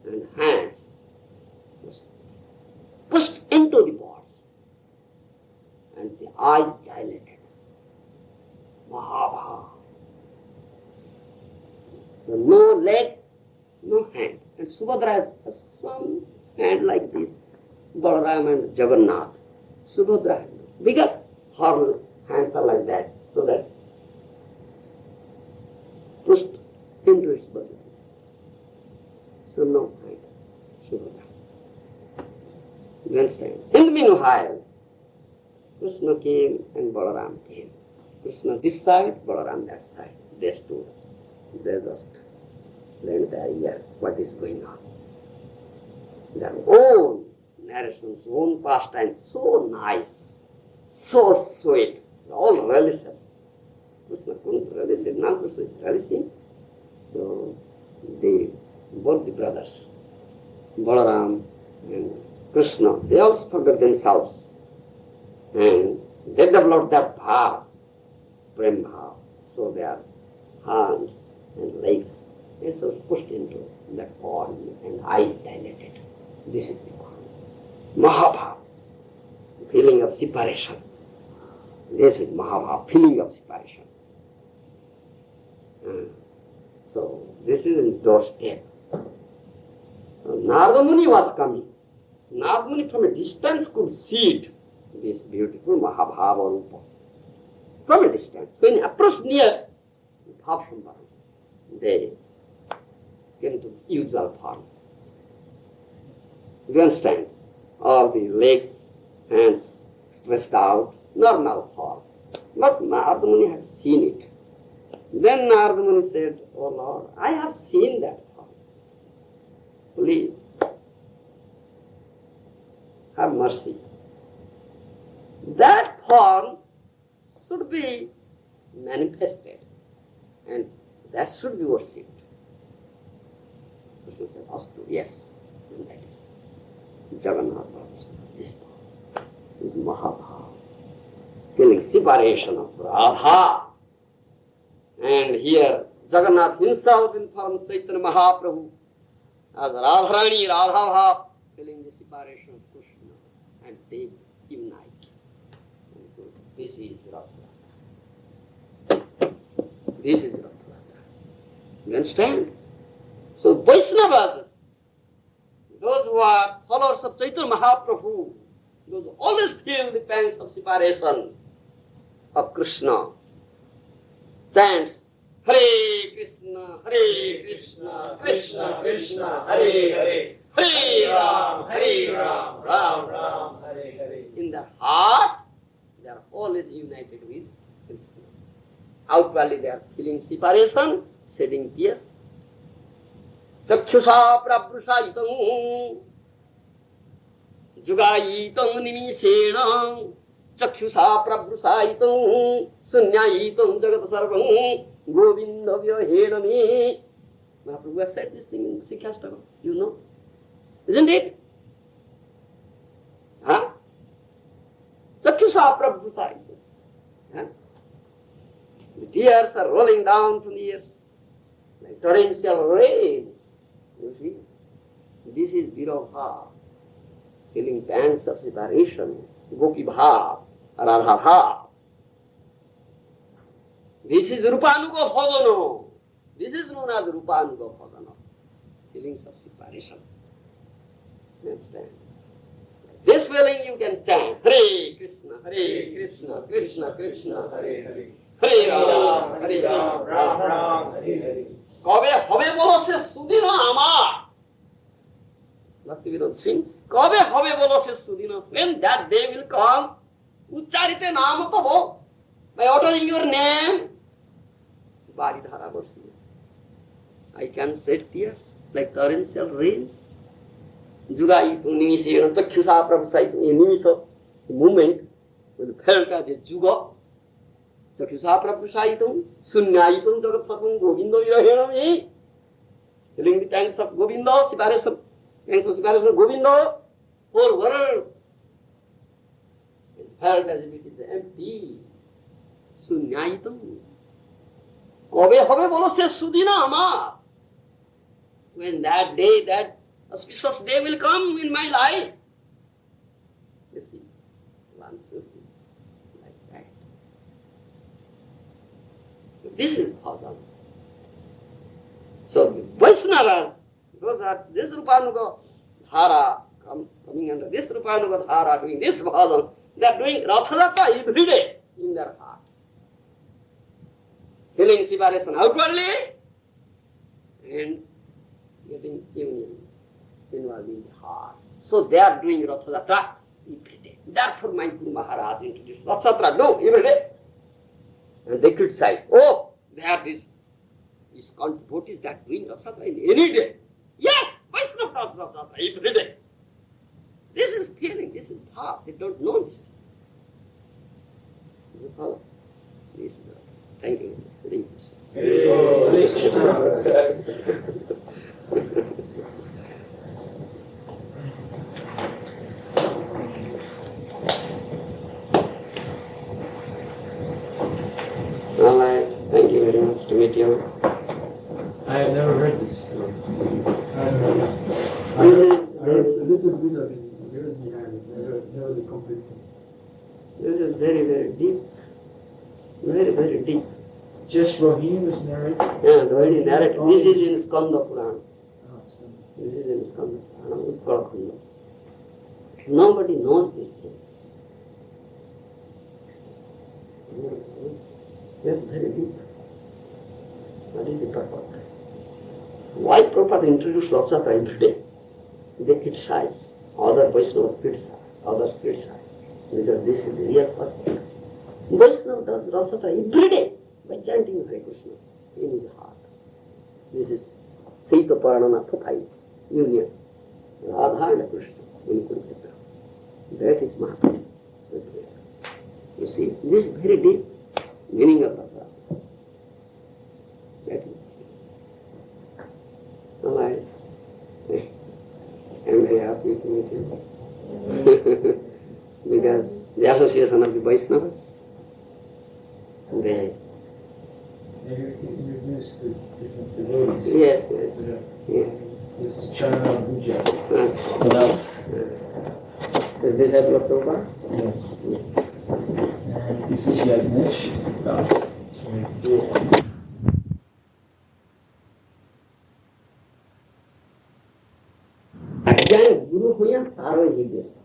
and hands was pushed into the body and the eyes dilated. Mahārāja. So no leg, no hand. And Subhadra has some hand like this, Balaram and Jagannath. Subhadra, because her hands are like that, so that pushed into its body. So no hand, Subhadra. You understand? In the meanwhile, Krishna came and Balaram came. Krishna this side, Balaram that side. They stood. They just lent their ear what is going on. Their own narrations, own pastimes, so nice, so sweet, all relishing. Krishna couldn't relish it, now Krishna is relishing. So both the brothers, Balaram and Krishna, they also forgot themselves. And they developed that bhav, Prema. So their hands and legs and so pushed into that pond and eyes dilated. This is the Mahābhāva, feeling of separation. This is Mahābhāva, feeling of separation. So this is his doorstep. Narada Muni was coming. Narada Muni from a distance could see it, this beautiful Mahābhāva Rupa. From a distance. When he approached near, they came to usual form. You understand? All the legs, hands stretched out, normal form. But Narada Muni had seen it. Then Narada Muni said, "Oh Lord, I have seen that form. Please, have mercy. That form should be manifested and that should be worshipped." Krishna said, "Astu, yes." And that is Jagannath Baladev. This is Mahābhāva, feeling separation of Radha. And here Jagannath himself informed Chaitanya Mahaprabhu as Radharani, Radhabhāva, feeling the separation of Krishna, and they unite. This is Rath Yatra. This is Rath Yatra. You understand? So Vaishnavas, those who are followers of Chaitanya Mahaprabhu, those who always feel the pangs of separation of Krishna, chants Hare Krishna, Krishna Krishna, Hare Hare, Hare Ram, Ram Ram, Hare Hare. In their heart, they are always united with Krishna. Outwardly they are feeling separation, shedding tears. Chakshusha prabhrusaitam jugaitam nimishena chakshusha prabhrusaitam sunyaitam jagat sarvam Govinda vyahena me. Mahaprabhu has said this thing in Sikhastaka, you know. Isn't it? Huh? Chakshusha prabhrusaitam. Huh? The tears are rolling down from the ears like torrential rains. You see, this is Viroha, feeling pangs of separation, Gopi Bhav, Radha Bhav. This is Rupanuga Bhajana. This is known as Rupanuga Bhajana, feelings of separation. Understand? This feeling you can chant Hare Krishna, Krishna Krishna, Hare Hare, Hare Ram, Ram Ram, Hare Hare. কবে হবে বলো সে সুদিন আমার Bhaktivinod sings কবে হবে বলো সে সুদিন when that day will come উচ্চারিতে নাম তব by uttering your name বাড়ি ধারা বর্ষিবে I can shed tears like torrential rains যুগাই নিমিষেণ চক্ষুষা প্রভুসাই নিমিষ movement will felt as a যুগ Chakshusha prabhusaitam, sunyaitam jagat sarvam Govinda virahena me. Feeling the pangs of Govinda, separation, pangs of separation of Govinda, whole world is felt as if it is empty. Sunyaitam. Kobe hobe bolo se sudina amar. When that day, that auspicious day will come in my life. You see, one should be like that. This is bhajan. So the Vaishnavas, those are this Rupanuga Dhara, coming under this Rupanuga Dhara, doing this bhajan, they are doing Rathayatra every day in their heart. Feeling separation outwardly and getting union involved in the heart. So they are doing Rathayatra every day. Therefore my Guru Mahārāja introduced Rathayatra, do every day. And they criticize, oh, they are these devotees that doing Rathayatra in any day. Yes, Vaishnava does Rathayatra every day. This is feeling, this is bhav. They don't know this. You follow? This is thank you. All right. Thank you very much to meet you. I have never heard Never the complete thing. This is very, very deep. Very, very deep. Just Rohini was married. Yeah, Rohini narrated. This is in Skanda Purana. Oh, so This is in Skanda Purana, Utkala Khanda. Nobody knows this thing. Yes, very deep. What is the purpose? Why Prabhupada introduced Rathayatra every day? They criticize. Other Vaishnavas criticize. Others criticize. Because this is the real purpose. Vaishnava does Rathayatra every day by chanting Hare Krishna in his heart. This is Saita Paranana Thatai union. Radha and Krishna in Kurukshetra. That is Mahārāja. You see, this is very deep meaning of Rathayatra. That is. I'm very happy to meet you. Because the association of the Vaishnavas, they... introduce the different devotees. Yes, yes. Yeah. This is Charana Puja. That's the disciple of Prabhupada? Yes. And this is Yagnesh Das. Yeah. Again, Guru Huya Taro Hidesa.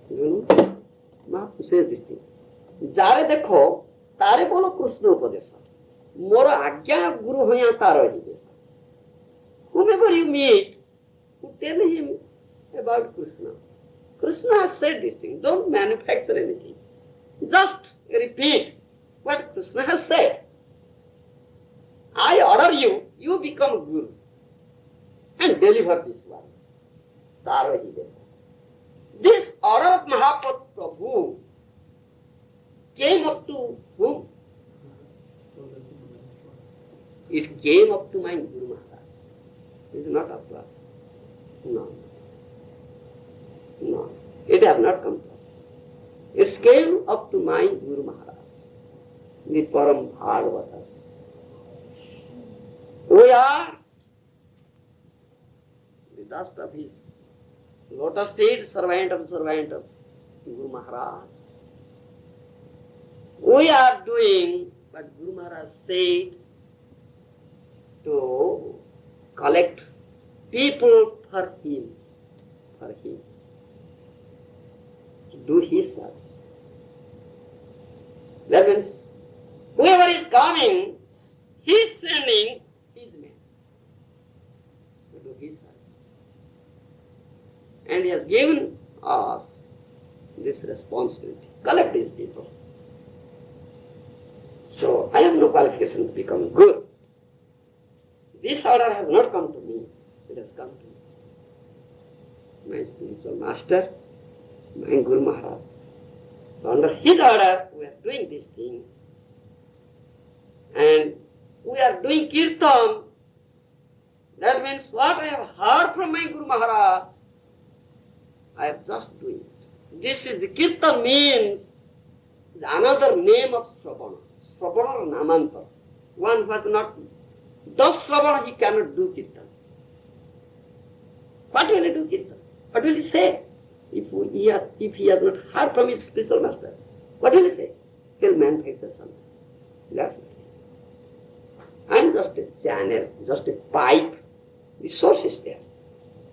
You know? Mahaprabhu says this thing. Jare dekho, tare bolo Krishna upadesa. Mora agya Guru Huya Taro Hidesa. Whomever you meet, who tell him about Krishna. Krishna has said this thing. Don't manufacture anything. Just repeat what Krishna has said. I order you, you become Guru. And deliver this one. Taro Hidesa. This order of Mahaprabhu came up to whom? It came up to my Guru Maharaj. It is not up to us. No. No. It has not come to us. It came up to my Guru Maharaj, the Param Bhagavatas. We are the dust of his lotus feet, servant of Guru Maharaj. We are doing what Guru Maharaj said to collect people for him, to do his service. That means whoever is coming, he is sending his men to do his service. And he has given us this responsibility. Collect these people. So I have no qualification to become Guru. This order has not come to me. It has come to my spiritual master, my Guru Maharaj. So under his order, we are doing this thing. And we are doing kirtan. That means what I have heard from my Guru Maharaj, I am just doing it. This is the kirtan means another name of Sravana. Sravana or Namantar. One who has not does Sravana, he cannot do kirtan. What will he do kirtan? What will he say? If he has not heard from his spiritual master, what will he say? He will manufacture something. That's it. I am just a channel, just a pipe. The source is there.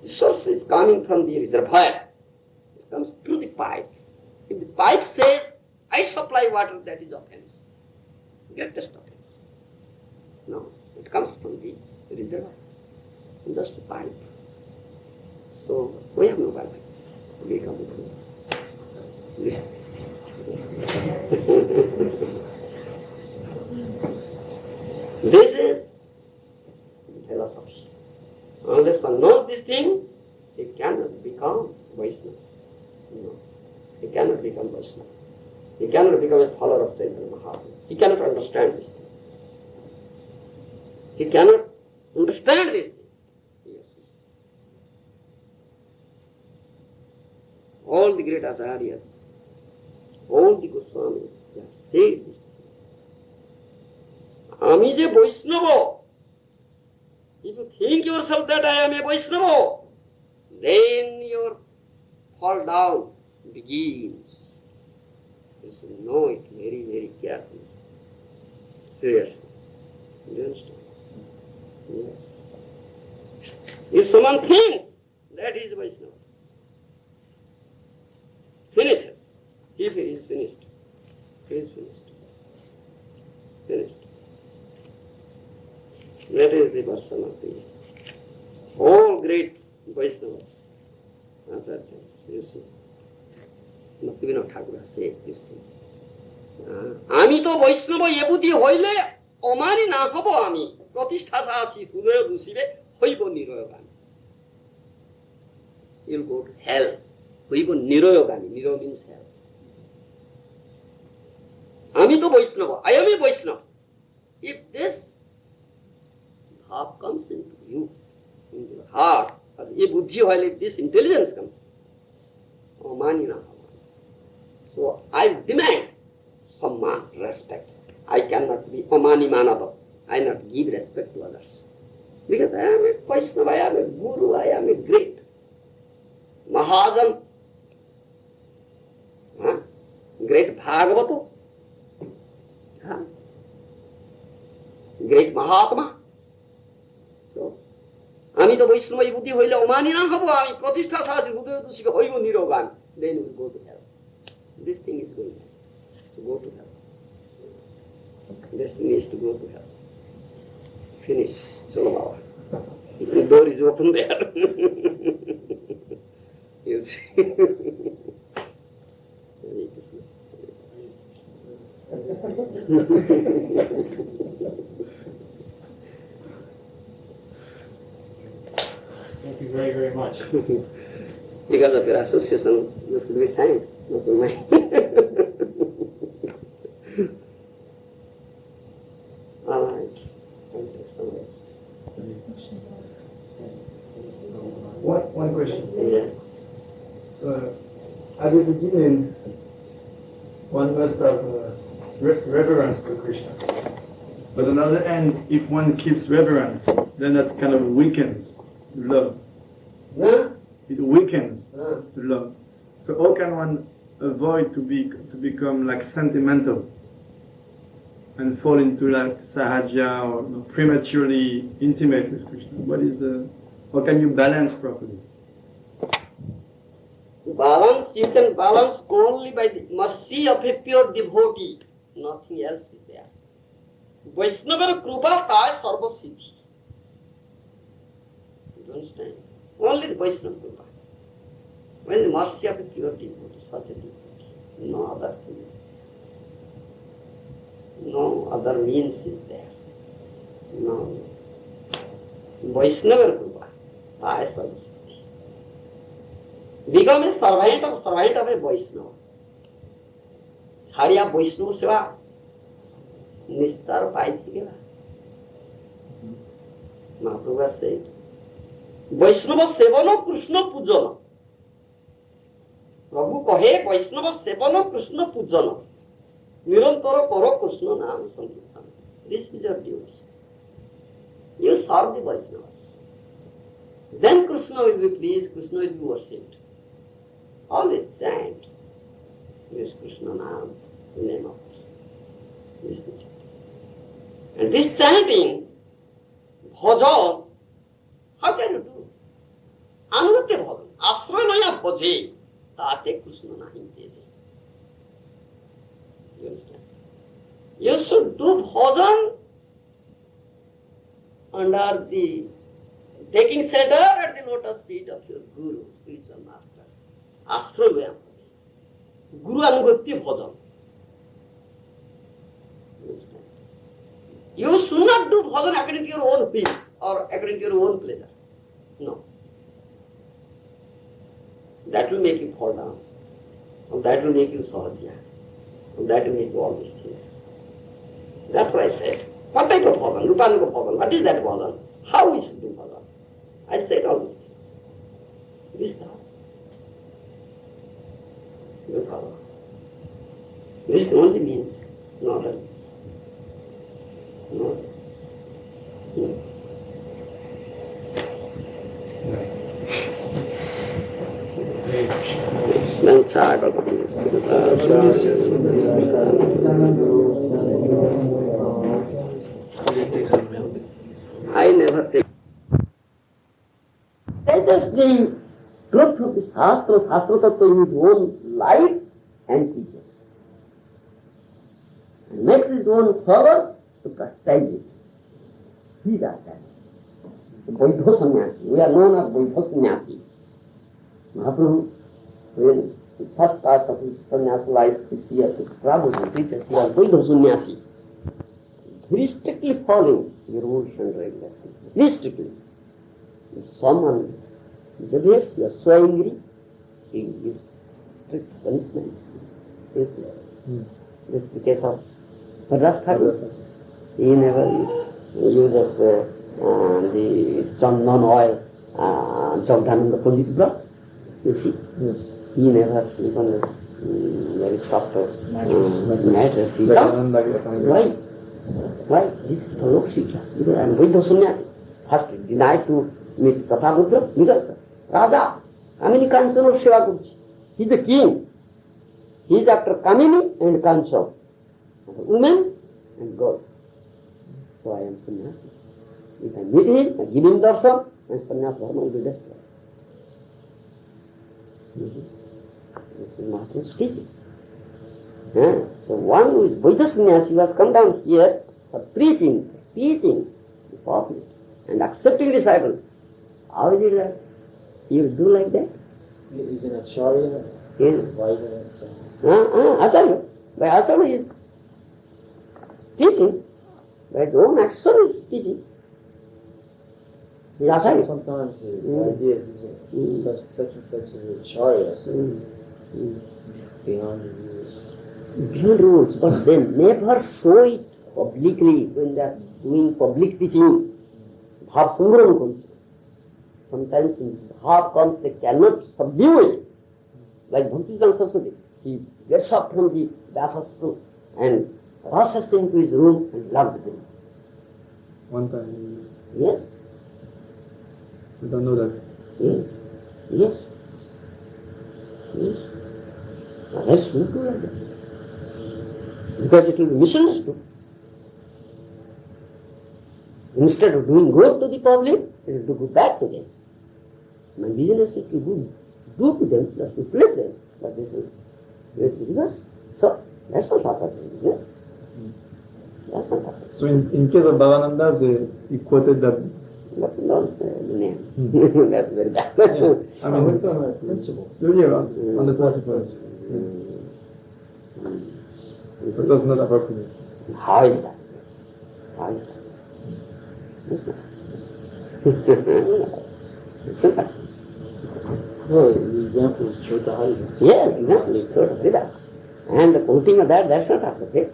The source is coming from the reservoir. It comes through the pipe. If the pipe says, I supply water, that is offense. Greatest offense. No, it comes from the reservoir. Just a pipe. So, we have no qualification. We come to this. This is the philosophy. Unless one knows this thing, he cannot become Vaishnava. No, he cannot become Vaishnava. He cannot become a follower of Chaitanya Mahaprabhu. He cannot understand this thing. He cannot understand this thing. Yes. All the great Acharyas, all the Goswamis, they have said this thing. Ami je Vaishnava. If you think yourself that I am a Vaishnava, then your fall down begins. You should know it very, very carefully. Seriously. Do you understand? Yes. If someone thinks that is Vaishnava, finishes. If he is finished, he is finished. Finished. That is the Darśana of the all great Vaishnavas, Acharyas. You see, Bhaktivinoda Thakur has said this thing. আমি তো বৈষ্ণব এবুদি হইলে অমানি না হব আমি প্রতিষ্ঠা সাহসী হৃদয় দূষিবে হইব নিরয়গামী You'll go to hell. হইব নিরয়গামী. নিরয় means hell. আমি তো বৈষ্ণব. I am a Vaishnava. If this thought comes into you, into the heart, if buddhi while if this intelligence comes, অমানি না হব. So I demand some respect. I cannot be Amani Manava. I not give respect to others. Because I am a Vaishnava, I am a Guru, I am a great Mahājan, great Bhagavata, great Mahatma. So, আমি তো বৈষ্ণব বুদ্ধি হইলে অমানি না হব আমি প্রতিষ্ঠা সাহসী হৃদয় দূষিবে হইব নিরয়গামী. Then we will go to hell. This thing is going to go to hell. Destiny is to go to hell. Finish. Chalo Baba. The door is open there. You see. Thank you very, very much. Because of your association, you should be thanked, not for mine. All right. I'll take some rest. One question. Yeah. At the beginning, one must have reverence to Krishna. But on the other hand, if one keeps reverence, then that kind of weakens love. Huh? It weakens Huh? the love. So how can one avoid to become like sentimental and fall into like sahaja or prematurely intimate with Krishna? How can you balance properly? Balance, you can balance only by the mercy of a pure devotee. Nothing else is there. Vaishnava Krupa Tai Sarva Siddhi. You understand? Only the Vaishnava Krupa. When the mercy of a pure devotee, such a devotee, no other thing is there. No other means is there. No. Vaishnava Krupa Tai Sarva Siddhi. Become a servant of a Vaishnava. Chhadiya Vaishnava seva nistar paiti gela. Mahaprabhu said, Vaishnava sevana Krishna pujana. Prabhu kahe Vaishnava sevana Krishna pujana. Nirantara karo Krishna naam sankirtan. This is your duty. You serve the Vaishnavas. Then Krishna will be pleased, Krishna will be worshipped. Always chant this Krishna Naam, the name of Krishna. And this chanting, bhajan, how can you do? Anugate bhajan, asranaya bhaje, tate Krishna nahi teje. You understand? You should do bhajan under the taking shelter at the lotus feet of your Guru, spiritual master. Astraya Guru Anugati Bhajan. You should not do bhajan according to your own peace or according to your own pleasure. No. That will make you fall down. Or that will make you sahaja. Or that will make you all these things. That's what I said. What type of bhajan? Rupanuga bhajan. What is that bhajan? How we should do bhajan? I said all these things. This now. You follow. This only means not else. Not else. No. I never take. That's just the truth of the Shastra. Shastra Tattva in his own life and teaches. And makes his own followers to practice it. These are that. The Vaidha Sannyasi. We are known as Vaidha Sannyasi. Mahaprabhu, when the first part of his sannyasa life, 6 years of travel, he preaches here, Vaidha Sannyasi. Very strictly following the rules and regulations. Very strictly. If someone deviates, you are so angry, he gives strict punishment. This is the case of Madras Thakur. He never uses the chandan oil, Jagdananda Pandit brought. You see, he never sleep on the very soft mattress. Why? Why? This is the Lok Shikha. Because I am Vaidha Sannyasi. First denied to meet Tathaputra because Raja, Kamini Kanchan Seva Kurchi. He is the king. He is after Kamini and Kanchan. Women and God. So I am sannyasi. If I meet him, I give him darshan, and sannyasa dharma will be destroyed. This is Mahaprabhu's teaching. So one who is Vaidha Sannyasi was come down here for preaching, teaching the public, and accepting disciples. How is it that you do like that? Is an acharya? Acharya. By acharya is teaching. By his own action is teaching. He is acharya. Sometimes the idea is such and such is acharya, beyond the rules. Beyond rules, but they never show it publicly when they are doing public teaching. Bhav Sumran comes. Sometimes when this bhav comes, they cannot subdue it. Like Bhaktisiddhanta Saraswati, he gets up from the Vyasasana and rushes into his room and loved them. One time. Yes. I don't know that. Yes. Yes. Yes. Now let's not do like that. Because it will be misunderstood. Instead of doing good to the public, it will do good back to them. My business is to do to them, just to flip them, but this is business. So that's not such a business. That's not such a So in case of Bhavananda, he quoted that. But don't say the name. That's very bad. I mean, It's on a principle. on the principle. It was not appropriate. How is that? How is that? It's not. It's not. No, the example is Chota Harida. Yeah, exactly. It's sort of Vedas. And the quoting of that, that's not appropriate.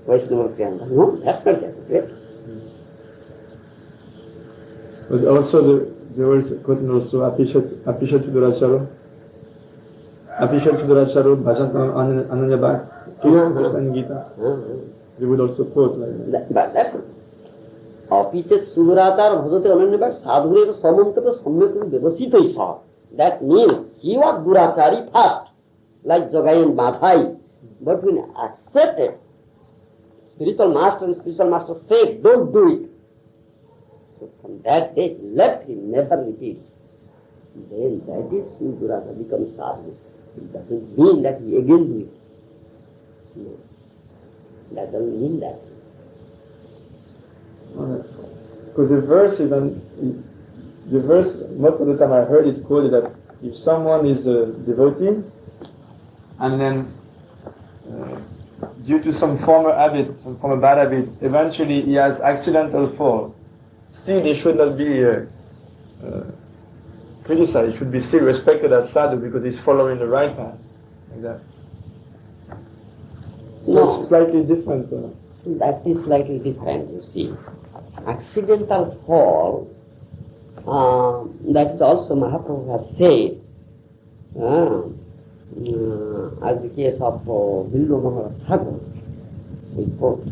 Vaishnava Prema. No, that's not appropriate. But also there was quoting also Apisha Chuduracharo. Apisha Chuduracharo, Bhajan Ananya Bhak, Krishna and Gita. They would also quote like that. But that's it. Apichet Sudurachar Bhajate Ananyabhak Sadhureva Samantaka Samyakam Vyavasita Isa. That means he was Durachari first, like Jogai and Madhai. But when accepted, spiritual master and spiritual master said, don't do it. So from that day he left, he never repeats. Then that is Durachara becomes sadhu. It doesn't mean that he again do it. No. That doesn't mean that. Because the verse most of the time I heard it quoted that if someone is a devotee and then due to some former habit, some former bad habit, eventually he has accidental fall, still he should not be criticized. He should be still respected as sadhu because he's following the right path, like that. So No. it's slightly different. So that is slightly different, you see. Accidental fall, that is also Mahaprabhu has said, as the case of Billo Maharaj Thakur, we quote,